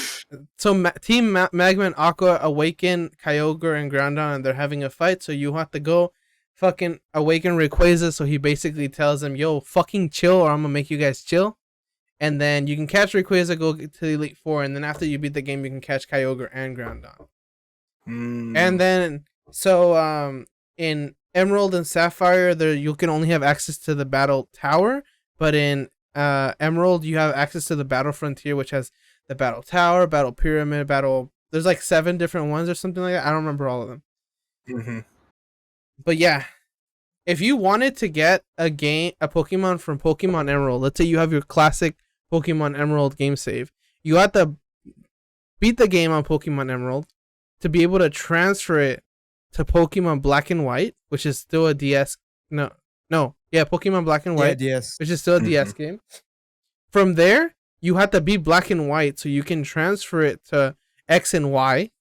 S1: so Team Magma and Aqua awaken Kyogre and Groudon, and they're having a fight. So you have to go fucking awaken Rayquaza. So he basically tells them, "Yo, fucking chill, or I'm gonna make you guys chill." And then you can catch Rayquaza, go to the Elite Four, and then after you beat the game, you can catch Kyogre and Groudon. And then in Emerald and Sapphire, there you can only have access to the Battle Tower, but in Emerald you have access to the Battle Frontier, which has the Battle Tower, Battle Pyramid, There's like 7 different ones or something like that. I don't remember all of them. But yeah, if you wanted to get a Pokemon from Pokemon Emerald, let's say you have your classic Pokemon Emerald game save, you have to beat the game on Pokemon Emerald to be able to transfer it to Pokemon Black and White, which is still a DS. Pokemon Black and White,
S4: yes.
S1: which is still a DS game. From there, you have to beat Black and White so you can transfer it to X and Y.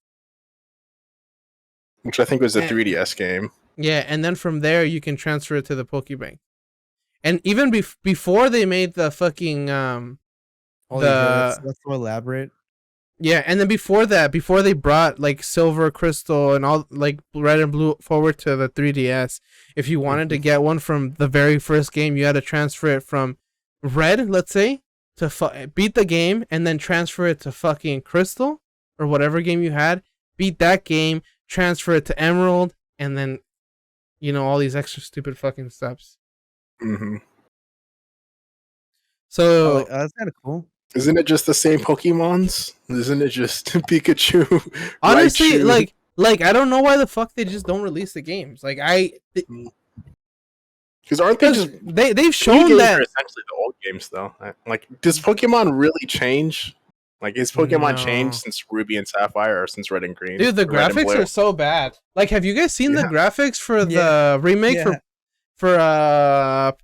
S3: Which I think was the
S1: And-
S3: 3DS game.
S1: Yeah, and then from there you can transfer it to the Pokebank. And even before they made the fucking
S4: Holy shit, that's so elaborate.
S1: Yeah, and then before that, before they brought like silver, crystal, and all like red and blue forward to the 3DS, if you wanted to get one from the very first game, you had to transfer it from red, let's say, to beat the game, and then transfer it to fucking crystal or whatever game you had. Beat that game, transfer it to emerald, and then all these extra stupid fucking steps.
S3: Mm-hmm.
S1: So
S4: that's kind of cool.
S3: Isn't it just the same Pokemons? Isn't it just Pikachu?
S1: honestly,
S3: Raichu?
S1: like I don't know why the fuck they just don't release the games. Like
S3: Because aren't they just
S1: they've shown that
S3: are essentially the old games though? Like, does Pokemon really change? Like, has Pokemon changed since Ruby and Sapphire or since Red and Green?
S1: Dude, the graphics are so bad. Like, have you guys seen the graphics for the remake for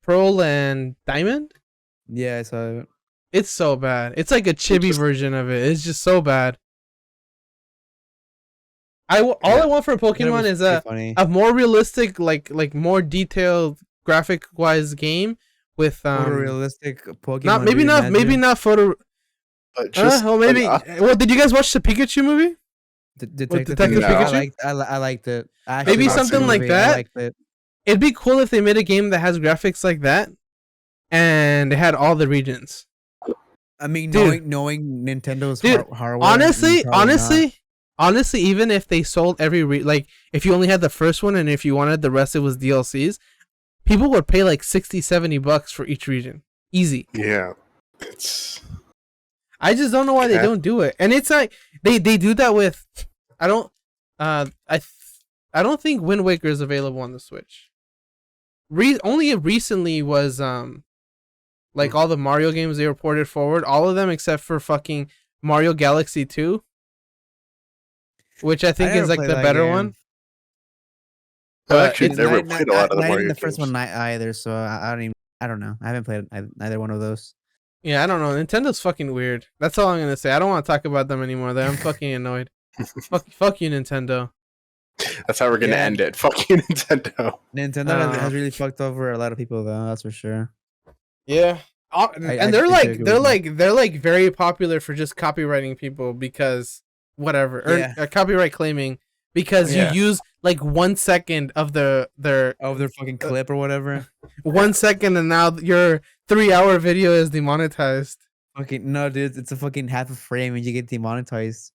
S1: Pearl and Diamond?
S4: Yeah, I saw it.
S1: It's so bad. It's like a chibi version of it. It's just so bad. All I want for Pokemon is a more realistic, like more detailed graphic wise game with
S4: realistic Pokemon.
S1: Maybe not photo. Well, did you guys watch the Pikachu movie?
S4: Detective
S1: Pikachu?
S4: I liked it.
S1: Maybe something like that.
S4: I liked it.
S1: It'd be cool if they made a game that has graphics like that, and they had all the regions.
S4: I mean,
S1: Dude.
S4: knowing Nintendo's hardware.
S1: Honestly, even if they sold every if you only had the first one and if you wanted the rest, it was DLCs. People would pay like $60-$70 for each region, easy.
S3: Yeah,
S1: I just don't know why they don't do it, and it's like they do that with. I don't think Wind Waker is available on the Switch. Only recently was like all the Mario games they were ported forward, all of them except for fucking Mario Galaxy 2, which I think is like the better one.
S3: I actually never played a lot of the Mario games.
S4: The first one either, so I don't know. I haven't played either one of those.
S1: Yeah, I don't know. Nintendo's fucking weird. That's all I'm gonna say. I don't want to talk about them anymore. I'm fucking annoyed. fuck you, Nintendo.
S3: That's how we're gonna end it. Fuck you, Nintendo.
S4: Nintendo has really fucked over a lot of people, though. That's for sure.
S1: Yeah, and they're like very popular for just copywriting people because whatever, or copyright claiming because you use like 1 second of their
S4: fucking clip or whatever.
S1: 1 second, and now your 3-hour video is demonetized.
S4: Okay, no, dude, it's a fucking half a frame and you get demonetized.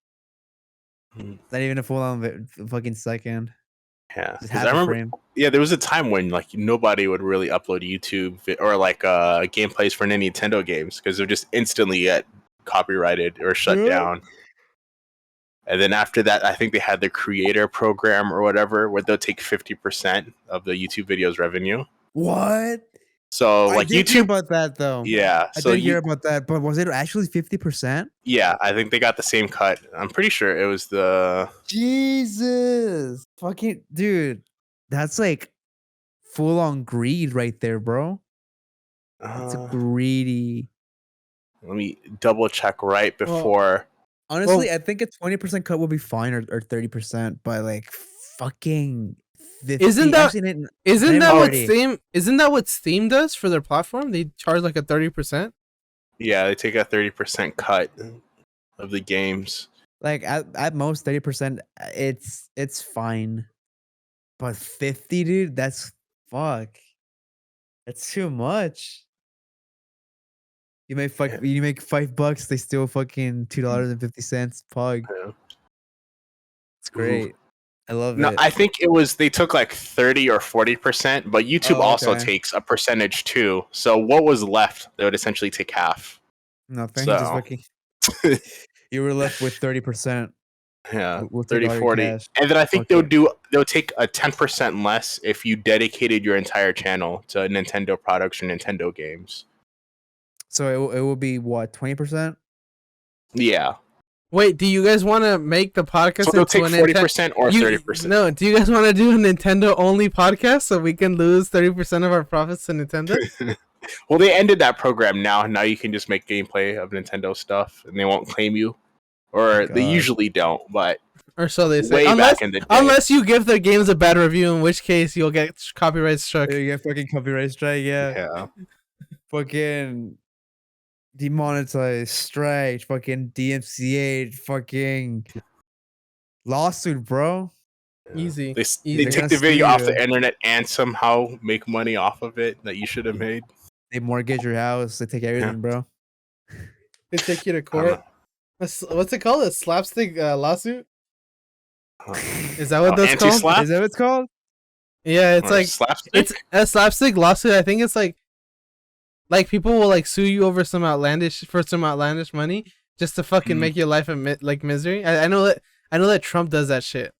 S4: Not even a full on fucking second.
S3: Yeah, I remember. Yeah, there was a time when like nobody would really upload YouTube or like gameplays for any Nintendo games because they'll just instantly get copyrighted or shut down. And then after that, I think they had the creator program or whatever where they'll take 50% of the YouTube video's revenue.
S4: What?
S3: So like
S4: I did
S3: YouTube
S4: hear about that though.
S3: Yeah,
S4: I did hear about that, but was it actually 50%?
S3: Yeah, I think they got the same cut. I'm pretty sure it was the
S4: Jesus, fucking dude, that's like full on greed right there, bro. It's greedy.
S3: Let me double check right before.
S4: Honestly, I think a 20% cut would be fine, or 30%, but like fucking 50.
S1: Isn't that what Steam does for their platform? They charge like a 30%.
S3: Yeah, they take a 30% cut of the games.
S4: Like at most 30%, it's fine. But 50, dude, that's fuck. That's too much. You make $5, they steal fucking $2.50. Pug.
S3: Yeah.
S4: It's great. I love it.
S3: No, I think they took like 30 or 40%, but YouTube also takes a percentage too. So what was left, they would essentially take half.
S4: Nothing. Just fucking, you were left with 30%.
S3: Yeah, 30, 40. And then I think they'll take a 10% less if you dedicated your entire channel to Nintendo products or Nintendo games.
S4: So it will be what, 20%?
S3: Yeah.
S1: Wait, do you guys want to make the podcast?
S3: So they'll take 40% or 30%.
S1: No, do you guys want to do a Nintendo only podcast so we can lose 30% of our profits to Nintendo?
S3: Well, they ended that program now. Now you can just make gameplay of Nintendo stuff, and they won't claim you, or they usually don't. But
S1: or so they say. Unless you give their games a bad review, in which case you'll get copyright struck.
S4: You get fucking copyright strike. Yeah.
S3: Yeah.
S4: Fucking. demonetized, strike, fucking DMCA, fucking lawsuit, bro.
S1: Easy.
S3: They
S1: Easy.
S3: take
S4: gonna
S3: the
S4: sue
S3: video off
S4: you.
S3: the internet and somehow make money off of it that you should have made.
S4: They mortgage your house. They take everything, bro.
S1: They take you to
S3: I don't
S1: court. What's it called? A slapstick lawsuit?
S3: know.
S1: Is that what that's called?
S3: Anti-slap
S4: Is that what it's called?
S1: Yeah, it's
S3: or
S1: like
S3: slapstick.
S1: it's a slapstick lawsuit. I think it's like people will like sue you over some outlandish money just to fucking
S3: Mhm.
S1: make your life like misery. I know that Trump does that shit.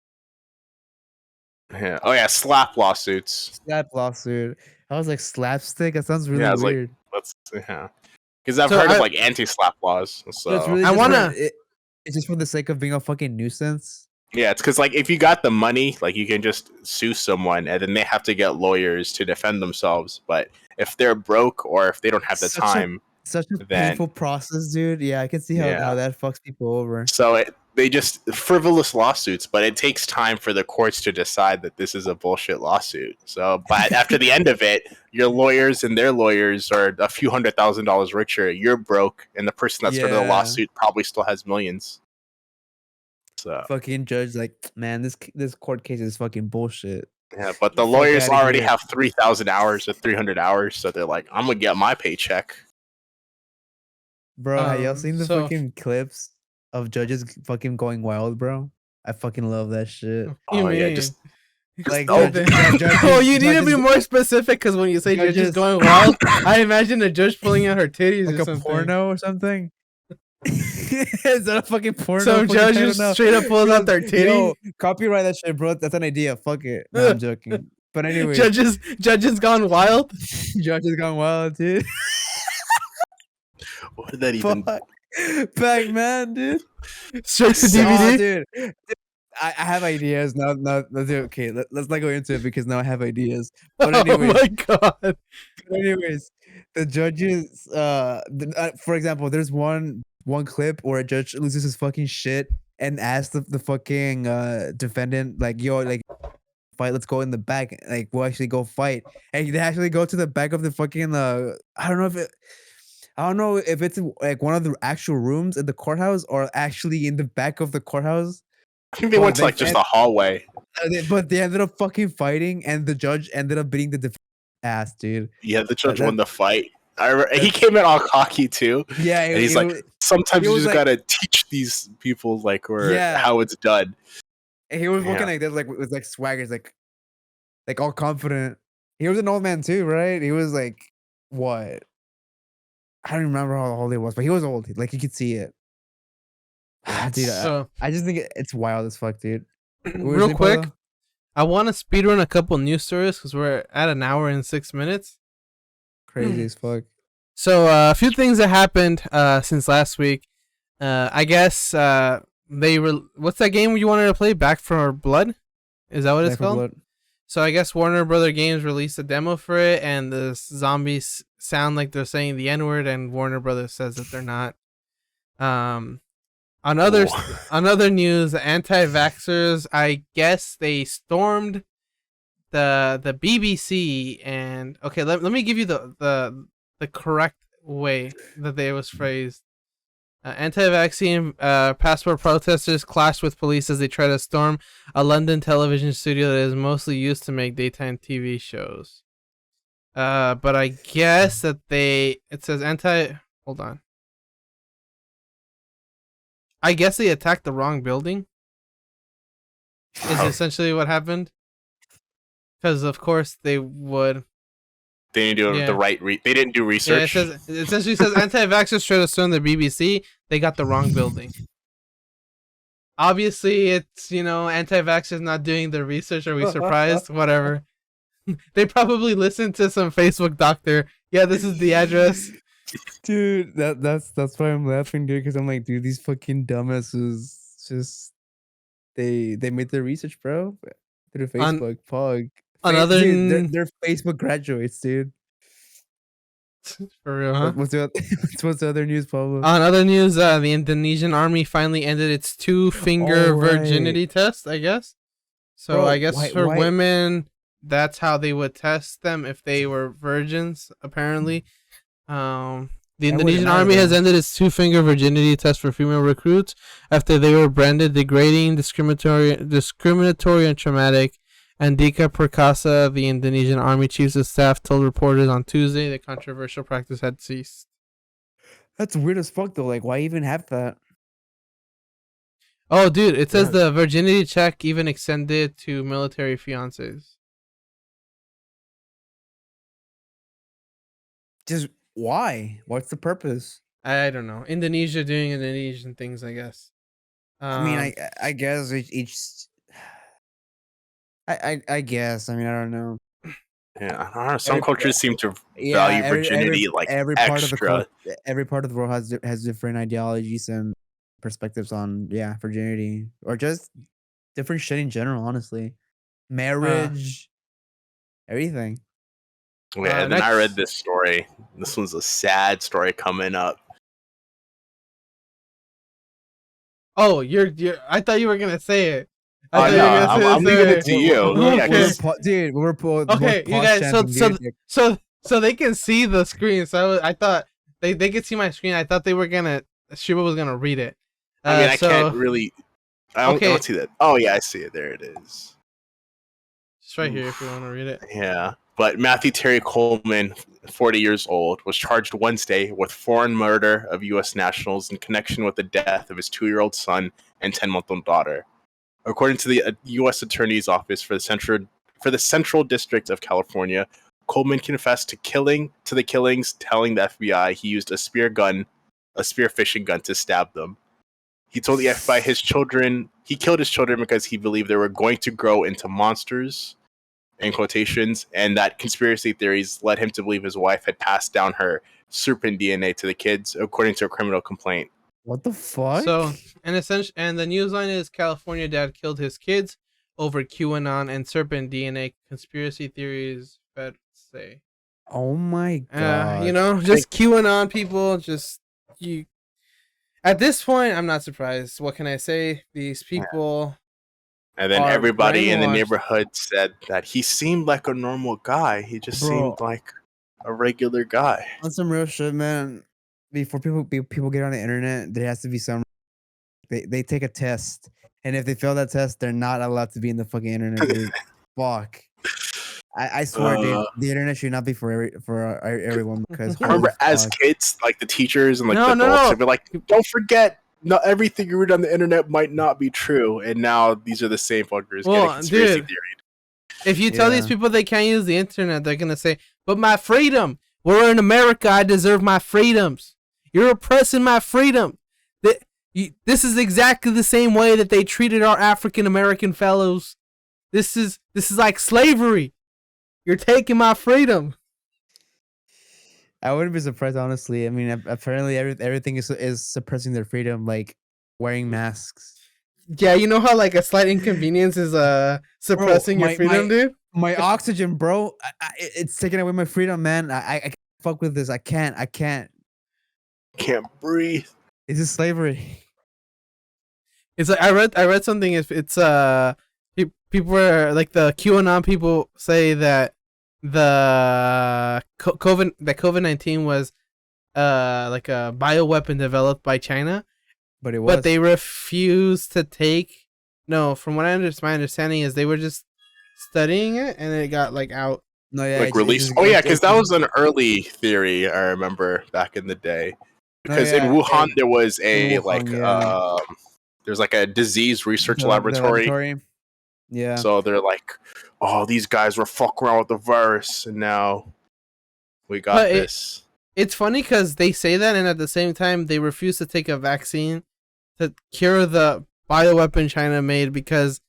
S3: Yeah. Oh yeah, slap lawsuits.
S4: Slap lawsuit. I was like, slapstick? That sounds really
S3: Yeah, it's like
S4: weird.
S3: because I've
S1: So
S3: heard
S1: I-
S3: of like anti-slap laws.
S4: So it's
S3: So
S4: really
S1: I
S4: just
S1: wanna-
S4: it's just for the sake of being a fucking nuisance.
S3: yeah, it's because like if you got the money, like you can just sue someone, and then they have to get lawyers to defend themselves. But if they're broke or if they don't have the
S4: Such a-
S3: time,
S4: Such a
S3: Then-
S4: painful process, dude. Yeah, I can see how
S3: Yeah.
S4: that fucks people over.
S3: so they just frivolous lawsuits. But it takes time for the courts to decide that this is a bullshit lawsuit. So, but after the end of it, your lawyers and their lawyers are a few $100,000 richer. You're broke, and the person that started the
S4: Yeah.
S3: lawsuit probably still has millions. So
S4: Fucking judge, like, man, this court case is fucking bullshit.
S3: yeah, but the
S4: Fuck
S3: lawyers
S4: outta
S3: already
S4: here.
S3: have 3,000 hours or 300 hours, so they're like, I'm gonna get my paycheck.
S4: Bro, have y'all seen the
S1: so-
S4: fucking clips of judges fucking going wild, bro? I fucking love that shit.
S1: What do you
S3: Oh, yeah,
S1: mean?
S3: just-
S4: Like,
S3: Oh,
S1: Oh, you need to be more specific because when you say judges
S4: judges-
S1: going wild, I imagine a judge pulling out her titties
S4: like
S1: or
S4: a
S1: something.
S4: porno or something. Is that a fucking porno?
S1: Some
S4: Fucking- I don't
S1: judges
S4: know.
S1: straight up pulls out their
S4: Yo,
S1: titties.
S4: copyright that shit, bro. That's an idea. Fuck it. No, I'm joking. But anyway,
S1: Judges gone wild.
S4: judges gone wild, dude.
S3: What did that even?
S4: Fuck. Pac-Man, dude.
S1: Straight to
S4: Saw,
S1: DVD.
S4: dude. I have ideas now. Okay, let's not go into it because now I have ideas. But
S1: Oh
S4: anyways,
S1: my god.
S4: the judges. For example, there's one clip where a judge loses his fucking shit and asks the fucking defendant like, "Yo, like, fight. Let's go in the back. Like, we'll actually go fight." And they actually go to the back of the fucking. I don't know if it's like one of the actual rooms in the courthouse or actually in the back of the courthouse.
S3: I think they
S4: Oh,
S3: went to
S4: they-
S3: like just a hallway.
S4: But they ended up fucking fighting, and the judge ended up beating the ass, dude.
S3: Yeah, the judge
S4: That-
S3: won the fight. He came in all cocky too,
S4: Yeah,
S3: and he's like, sometimes
S4: it
S3: you
S4: was
S3: just
S4: like-
S3: gotta teach these people like or
S4: Yeah.
S3: how it's done.
S4: he was walking
S3: Yeah.
S4: like this, like with like swaggers, like all confident. He was an old man too, right? He was like, what? I don't remember how old he was, but he was old. Like, you could see it. Dude,
S1: So
S4: I just think it's wild as fuck, dude. What were you
S1: real
S4: saying,
S1: quick,
S4: Paulo?
S1: I want to speedrun a couple news stories because we're at an hour and 6 minutes.
S4: Crazy as fuck.
S1: So a few things that happened since last week. I guess what's that game you wanted to play? Back for Blood? Is that what it's
S4: Back for
S1: called?
S4: Blood.
S1: So I guess Warner Brother Games released a demo for it, and the zombies sound like they're saying the N-word, and Warner Brothers says that they're not. On other news, the anti-vaxxers, I guess they stormed the BBC, and okay, let me give you the correct way that they was phrased. Anti-vaccine passport protesters clashed with police as they try to storm a London television studio that is mostly used to make daytime TV shows. But I guess that it says hold on. I guess they attacked the wrong building. Is essentially what happened. Because of course they would.
S3: They didn't do
S1: Yeah.
S3: the right. They didn't do
S1: Yeah,
S3: research.
S1: it essentially says anti-vaxxers try to storm the BBC. They got the wrong building. Obviously, it's anti-vaxxers not doing the research. Are we surprised? Whatever. They probably listened to some Facebook doctor. Yeah, this is the address.
S4: Dude, that's why I'm laughing, dude, because I'm like, dude, these fucking dumbasses just they made their research, bro, through
S1: On-
S4: Facebook, Pog.
S1: Another
S4: Dude, they're Facebook graduates, dude.
S1: for real, huh?
S4: What's the other news, Pablo?
S1: On other news, the Indonesian army finally ended its two-finger
S4: Oh, right.
S1: virginity test, I guess. So
S4: Bro,
S1: I guess
S4: why-
S1: for
S4: why-
S1: women, that's how they would test them if they were virgins, apparently. The
S4: That wouldn't
S1: Indonesian
S4: matter
S1: army has
S4: then.
S1: ended its two-finger virginity test for female recruits after they were branded degrading, discriminatory, and traumatic. Andika Perkasa, the Indonesian army chiefs of staff, told reporters on Tuesday the controversial practice had ceased.
S4: That's weird as fuck though. Like, why even have that?
S1: Oh, dude, it says
S3: Yeah.
S1: the virginity check even extended to military fiancés.
S4: Just why? What's the purpose?
S1: I don't know. Indonesia doing Indonesian things, I guess.
S4: I mean, I guess each I guess. I mean, I don't know.
S3: Yeah, I don't know. Some
S4: Every
S3: cultures seem to
S4: Yeah,
S3: value virginity like
S4: every part of the
S3: extra.
S4: every part of the world has different ideologies and perspectives on virginity or just different shit in general. Honestly, marriage, everything.
S3: Yeah, then I read
S1: Next.
S3: this story. This one's a sad story coming up.
S1: Oh, you're. I thought you were gonna say it. I
S3: Oh
S1: thought
S3: no,
S1: you were gonna say
S3: I'm leaving it to you. Yeah,
S1: Okay.
S4: Dude, we're
S1: Okay, you guys. So they can see the screen. So I thought they could see my screen. I thought they were gonna. Shiva was gonna read it.
S3: I mean, I
S1: so
S3: can't really. I
S1: Okay.
S3: don't see that. Oh yeah, I see it. There it is.
S1: it's right here if you want to read it.
S3: Yeah, but Matthew Terry Coleman, 40 years old, was charged Wednesday with foreign murder of U.S. nationals in connection with the death of his 2-year-old son and 10-month-old daughter. According to the U.S. Attorney's Office for the Central District of California, Coleman confessed to the killings, telling the FBI he used a spear fishing gun to stab them. He told the FBI he killed his children because he believed they were going to grow into monsters, in quotations, and that conspiracy theories led him to believe his wife had passed down her serpent DNA to the kids, according to a criminal complaint.
S4: What the fuck?
S1: So, and the news line is California dad killed his kids over QAnon and serpent DNA conspiracy theories. Feds say.
S4: Oh my god!
S1: Just QAnon people. Just you. At this point, I'm not surprised. What can I say? These people.
S3: And then
S1: are
S3: everybody in the
S1: brainwashed.
S3: neighborhood said that he seemed like a normal guy. He just
S4: Bro.
S3: seemed like a regular guy.
S4: On some real shit, man. Before people get on the internet, there has to be some. They take a test, and if they fail that test, they're not allowed to be in the fucking internet, dude. Fuck. I swear, dude, the internet should not be for everyone because
S3: I remember
S4: holy
S3: as
S4: fuck.
S3: kids, like the teachers and like
S1: No,
S3: the
S1: no,
S3: adults,
S1: no.
S3: they'd be like, "Don't forget, not everything you read on the internet might not be true." And now these are the same fuckers getting
S1: Well,
S3: conspiracy
S1: dude.
S3: theory.
S1: If you tell these
S4: Yeah.
S1: people they can't use the internet, they're gonna say, "But my freedom. We're in America. I deserve my freedoms. You're oppressing my freedom." This is exactly the same way that they treated our African American fellows. This is like slavery. You're taking my freedom.
S4: I wouldn't be surprised, honestly. I mean, apparently everything is suppressing their freedom, like wearing masks.
S1: Yeah, you know how like a slight inconvenience is suppressing your freedom, dude.
S4: My oxygen, bro. It's taking away my freedom, man. I can't fuck with this. I can't.
S3: Can't breathe.
S4: It's just slavery.
S1: It's like I read something. It's people were like the QAnon people say that the COVID-19 was like a bioweapon developed by China,
S4: But it was.
S1: but they refused to take. No, from what my understanding is they were just studying it and it got like out.
S4: no, yeah,
S3: Like released. Oh yeah, because that was an early theory. I remember back in the day. Because in Wuhan there was a there's like a disease research laboratory.
S4: Yeah.
S3: So they're like, "Oh, these guys were fucking around with the virus, and now we got
S1: But
S3: this."
S1: It's funny because they say that, and at the same time they refuse to take a vaccine to cure the bioweapon China made because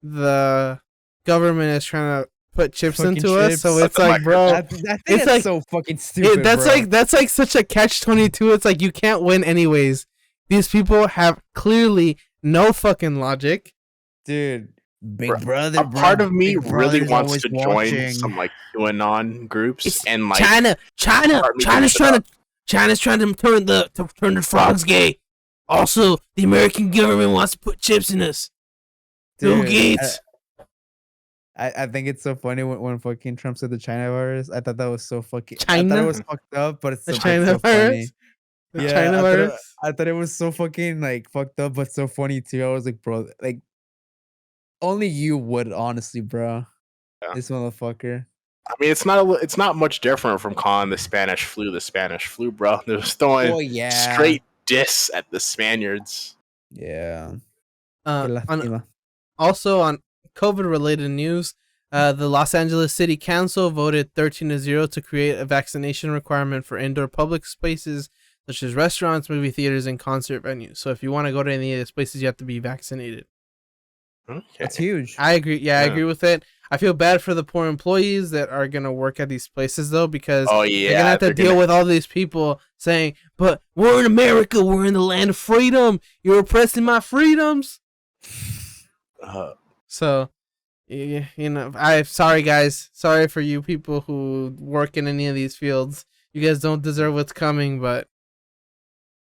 S1: the government is trying to put chips
S4: Fucking
S1: into us.
S4: chips.
S1: So it's
S3: That's
S1: like, bro,
S4: I think
S1: it's
S4: it's
S1: like-
S4: so fucking stupid.
S1: that's
S4: bro.
S1: like such a catch-22. It's like you can't win anyways. These people have clearly no fucking logic.
S4: dude. Big
S3: Bro,
S4: brother.
S3: A part
S4: bro.
S3: of me
S4: Big
S3: really
S4: brother's
S3: wants
S4: always
S3: to
S4: watching.
S3: join some like QAnon groups
S1: It's
S3: and like
S1: China's
S3: start making shit up.
S1: China's trying to turn the frogs gay. Also, the American government wants to put chips in us. Bill
S4: Dude,
S1: Gates.
S4: I think it's so funny when fucking Trump said the China virus. I thought that was so fucking. I thought it
S1: China,
S4: was fucked up, but it's
S1: the
S4: so but
S1: China
S4: so funny.
S1: virus, the
S4: Yeah,
S1: China virus.
S4: I thought it was so fucking like fucked up, but so funny too. I was like, bro, like only you would honestly, bro.
S3: Yeah.
S4: This motherfucker.
S3: I mean, it's not much different from calling the Spanish flu, bro. They're just throwing
S4: Oh yeah,
S3: straight diss at the Spaniards.
S4: yeah.
S1: Uh,
S4: Qué
S1: on
S4: lástima.
S1: Also on COVID related news, the Los Angeles City Council voted 13-0 to create a vaccination requirement for indoor public spaces such as restaurants, movie theaters, and concert venues. So if you want to go to any of these places, you have to be vaccinated.
S3: Okay.
S4: That's huge.
S1: I agree. Yeah, I
S3: Yeah.
S1: agree with it. I feel bad for the poor employees that are gonna work at these places though, because
S3: Oh
S1: they're gonna
S3: yeah,
S1: have to
S3: they're
S1: deal
S3: gonna.
S1: with all these people saying, "But we're in America. We're in the land of freedom. You're oppressing my freedoms." So, you know, I'm sorry, guys. Sorry for you people who work in any of these fields. You guys don't deserve what's coming, but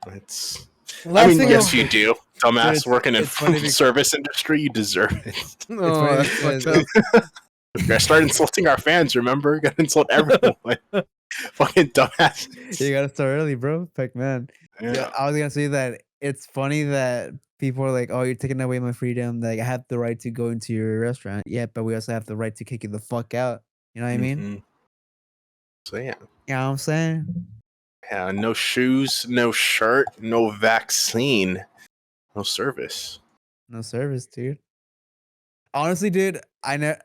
S3: It's. I
S1: last
S3: mean,
S1: thing
S3: yes, you do. Dumbass
S4: it's-
S3: working in
S4: it's funny because-
S3: service industry, you deserve it.
S4: It's
S1: Oh,
S4: funny
S1: that's
S4: because
S1: fucked up.
S3: I started insulting our fans. Remember, gotta insult everyone. Fucking dumbass.
S4: you gotta start early, bro. Heck, man. Yeah,
S3: Yeah.
S4: I was gonna say that it's funny that people are like, "Oh, you're taking away my freedom. Like, I have the right to go into your restaurant." Yeah, but we also have the right to kick you the fuck out. You know what I mean?
S3: Mhm. So yeah.
S4: You know what I'm saying?
S3: Yeah. No shoes, no shirt, no vaccine, no service.
S4: No service, dude. Honestly, dude, I know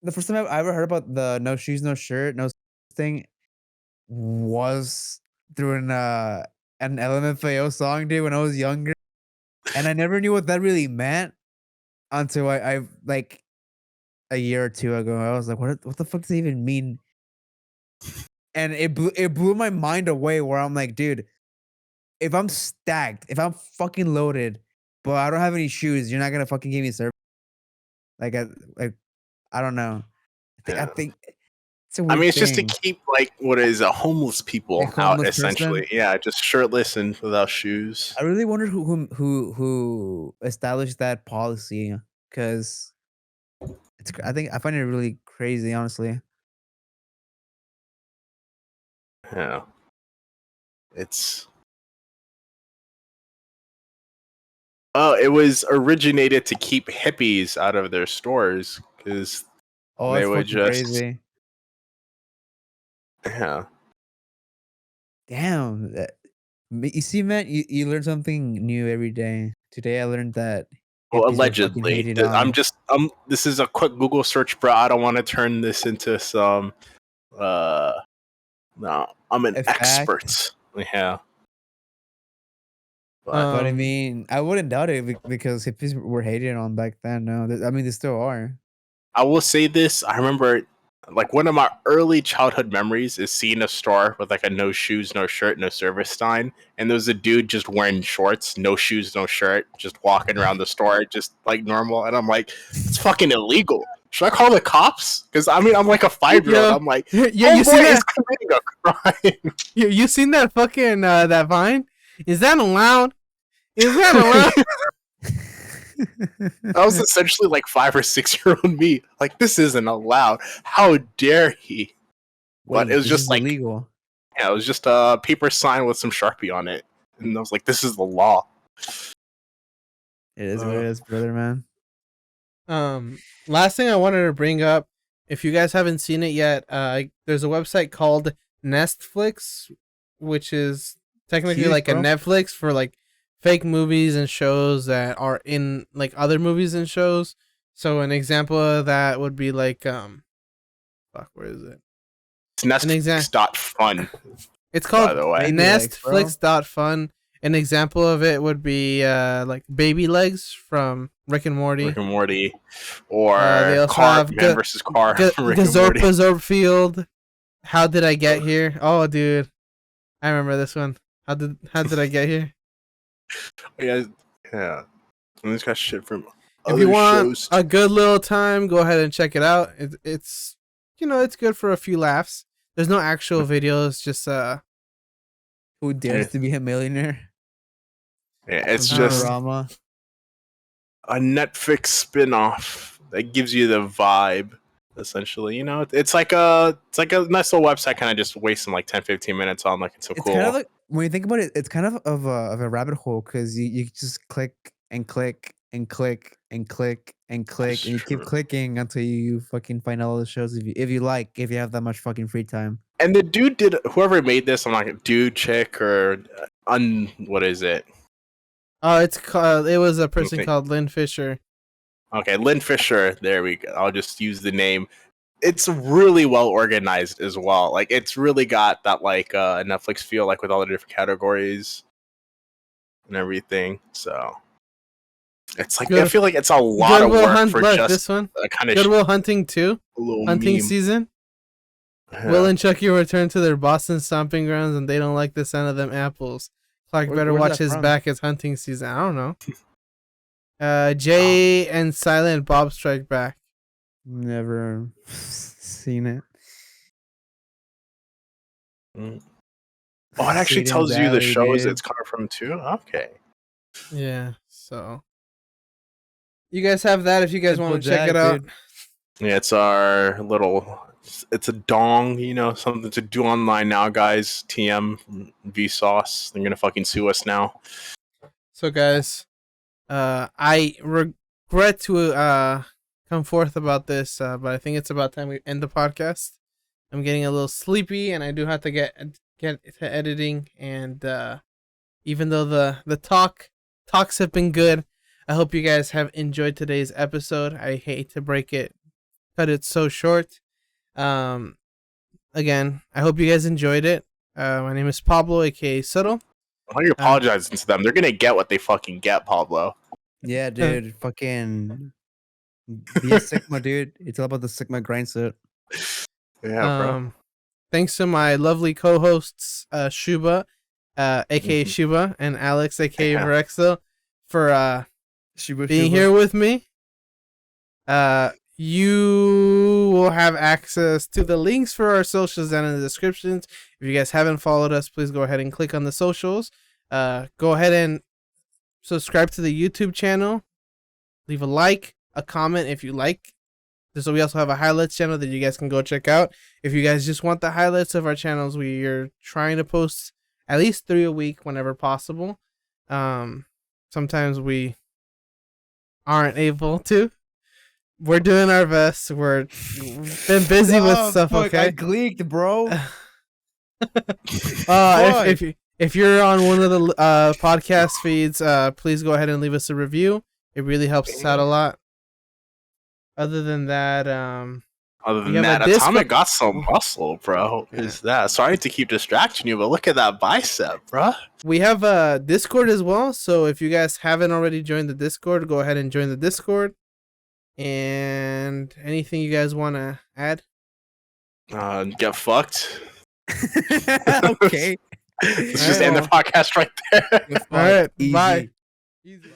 S4: the first time I ever heard about the no shoes, no shirt, no thing was through an LMFAO song, dude, when I was younger, and I never knew what that really meant until I like a year or two ago. I was like, what the fuck does it even mean? And it blew my mind away. Where I'm like, dude, if I'm stacked, if I'm fucking loaded, but I don't have any shoes, you're not gonna fucking give me service. Like, I don't know. I
S3: Yeah.
S4: think it's a
S3: I
S4: weird
S3: mean, it's just to
S4: thing.
S3: keep like what is a homeless people
S4: A
S3: out
S4: homeless person?
S3: essentially. Yeah, just shirtless and without shoes.
S4: I really wondered who established that policy because I find it really crazy, honestly.
S3: Yeah. It's it was originated to keep hippies out of their stores because
S4: Oh,
S3: they
S4: that's
S3: would
S4: fucking
S3: just
S4: crazy.
S3: yeah.
S4: Damn. You see, man, you learn something new every day. Today I learned that
S3: Well,
S4: hippies were fucking
S3: allegedly.
S4: hated
S3: I'm
S4: on.
S3: just this is a quick Google search, bro. I don't want to turn this into some uh no, I'm an
S4: A fact.
S3: expert. Yeah. But
S4: But I mean, I wouldn't doubt it because hippies were hated on back then. No, I mean they still are.
S3: I will say this. I remember like one of my early childhood memories is seeing a store with like a no shoes, no shirt, no service sign. And there was a dude just wearing shorts, no shoes, no shirt, just walking around the store just like normal. And I'm like, it's fucking illegal. Should I call the cops? Because I mean, I'm like a 5-year-old.
S1: Yo,
S3: I'm like,
S1: yeah,
S3: oh
S1: you
S3: boy,
S1: seen
S3: is
S1: that?
S3: committing a crime.
S1: You seen that fucking that Vine? Is that allowed? Is that allowed?
S3: That was essentially like 5 or 6-year-old me. Like, this isn't allowed. How dare he? But
S4: Wait,
S3: it was
S4: this
S3: just
S4: is
S3: like,
S4: illegal.
S3: yeah, it was just a paper sign with some Sharpie on it. And I was like, this is the law.
S4: It is what it is, brother, man.
S1: Last thing I wanted to bring up, if you guys haven't seen it yet, there's a website called Nestflix, which is technically
S4: Huge,
S1: like a
S4: bro.
S1: Netflix for like fake movies and shows that are in like other movies and shows. So an example of that would be like fuck, where is it?
S3: It's Nestflix.fun,
S1: It's
S3: by
S1: called
S3: the way.
S4: Baby legs, bro.
S1: Nestflix.fun. An example of it would be like Baby Legs from Rick and Morty.
S3: Rick and Morty. Or
S1: They also
S3: Car,
S1: have
S3: Man versus Car from Rick and Morty.
S1: Gazorpa Field. How did I get here? Oh, dude, I remember this one. How did I get here?
S3: Yeah, yeah. And this got shit from
S1: If
S3: other
S1: you want
S3: shows.
S1: a good little time, go ahead and check it out. It's it's good for a few laughs. There's no actual video. It's just
S4: Who dares to be a millionaire?
S3: Yeah, it's
S4: Some
S3: just
S4: drama.
S3: a Netflix spin-off It gives you the vibe, essentially. You know, it's like a nice little website. Kind of just wasting like 10-15 minutes on like it's so
S4: It's
S3: cool.
S4: kind of like when you think about it, it's kind of a rabbit hole because you just click and click and click and click and click
S3: That's
S4: and you keep
S3: true.
S4: clicking until you fucking find all the shows if you have that much fucking free time.
S3: And the dude did whoever made this. I'm like dude, chick, or what is it?
S1: Oh, it's called. It was a person
S3: think-
S1: called Lynn Fisher.
S3: Okay, Lynn Fisher. There we go. I'll just use the name. It's really well organized as well. Like it's really got that like Netflix feel, like with all the different categories and everything. So it's like I feel like it's a lot of work for just
S1: this one.
S3: a kind of
S1: Goodwill Hunting 2,
S3: little
S1: hunting
S3: meme.
S1: season.
S3: Yeah.
S1: Will and Chucky return to their Boston stomping grounds, and they don't like the sound of them apples. Clark better
S4: Where's
S1: watch
S4: that
S1: his
S4: from?
S1: back. It's hunting season. I don't know. Jay and Silent Bob Strike Back.
S4: Never seen it.
S3: Mm. Oh, it actually
S4: Sweet
S3: tells
S4: and
S3: you the
S4: Valley,
S3: shows
S4: dude.
S3: it's coming from too. Okay.
S1: Yeah, so you guys have that if you guys
S4: Simple
S1: want to check it
S4: Jack,
S1: out.
S4: dude.
S3: Yeah, it's our little. It's a dong, you know, something to do online now, guys. TM Vsauce. They're gonna fucking sue us now.
S1: So guys, I regret to come forth about this, but I think it's about time we end the podcast. I'm getting a little sleepy, and I do have to get to editing. And even though the talks have been good, I hope you guys have enjoyed today's episode. I hate to cut it so short. Again, I hope you guys enjoyed it. My name is Pablo, aka Subtle.
S3: Why are you apologizing to them? They're gonna get what they fucking get, Pablo.
S4: Yeah, dude. Fucking be a Sigma, dude. It's all about the Sigma grind set.
S3: Yeah, bro.
S1: Thanks to my lovely co-hosts, Shuba, aka
S3: Mhm.
S1: Shuba, and Alex, aka
S3: Yeah.
S1: Varexo, for being here with me. You will have access to the links for our socials down in the descriptions. If you guys haven't followed us, please go ahead and click on the socials. Go ahead and subscribe to the YouTube channel. Leave a like, a comment if you like. So we also have a highlights channel that you guys can go check out. If you guys just want the highlights of our channels, we are trying to post at least 3 a week whenever possible. Sometimes we aren't able to. We're doing our best. We've been busy with stuff.
S4: Fuck, I
S1: Okay.
S4: gleeked, bro.
S1: If you're on one of the podcast feeds, please go ahead and leave us a review. It really helps us out a lot. Other than that,
S3: Other than
S1: have
S3: that,
S1: a Discord-
S3: Atomic got some muscle, bro. Is that? Sorry to keep distracting you, but look at that bicep, bro.
S1: we have a Discord as well. So if you guys haven't already joined the Discord, go ahead and join the Discord. And anything you guys want to add?
S3: Get fucked.
S4: Okay.
S3: Let's just end the podcast right there.
S1: All right,
S4: Easy.
S1: bye. Easy.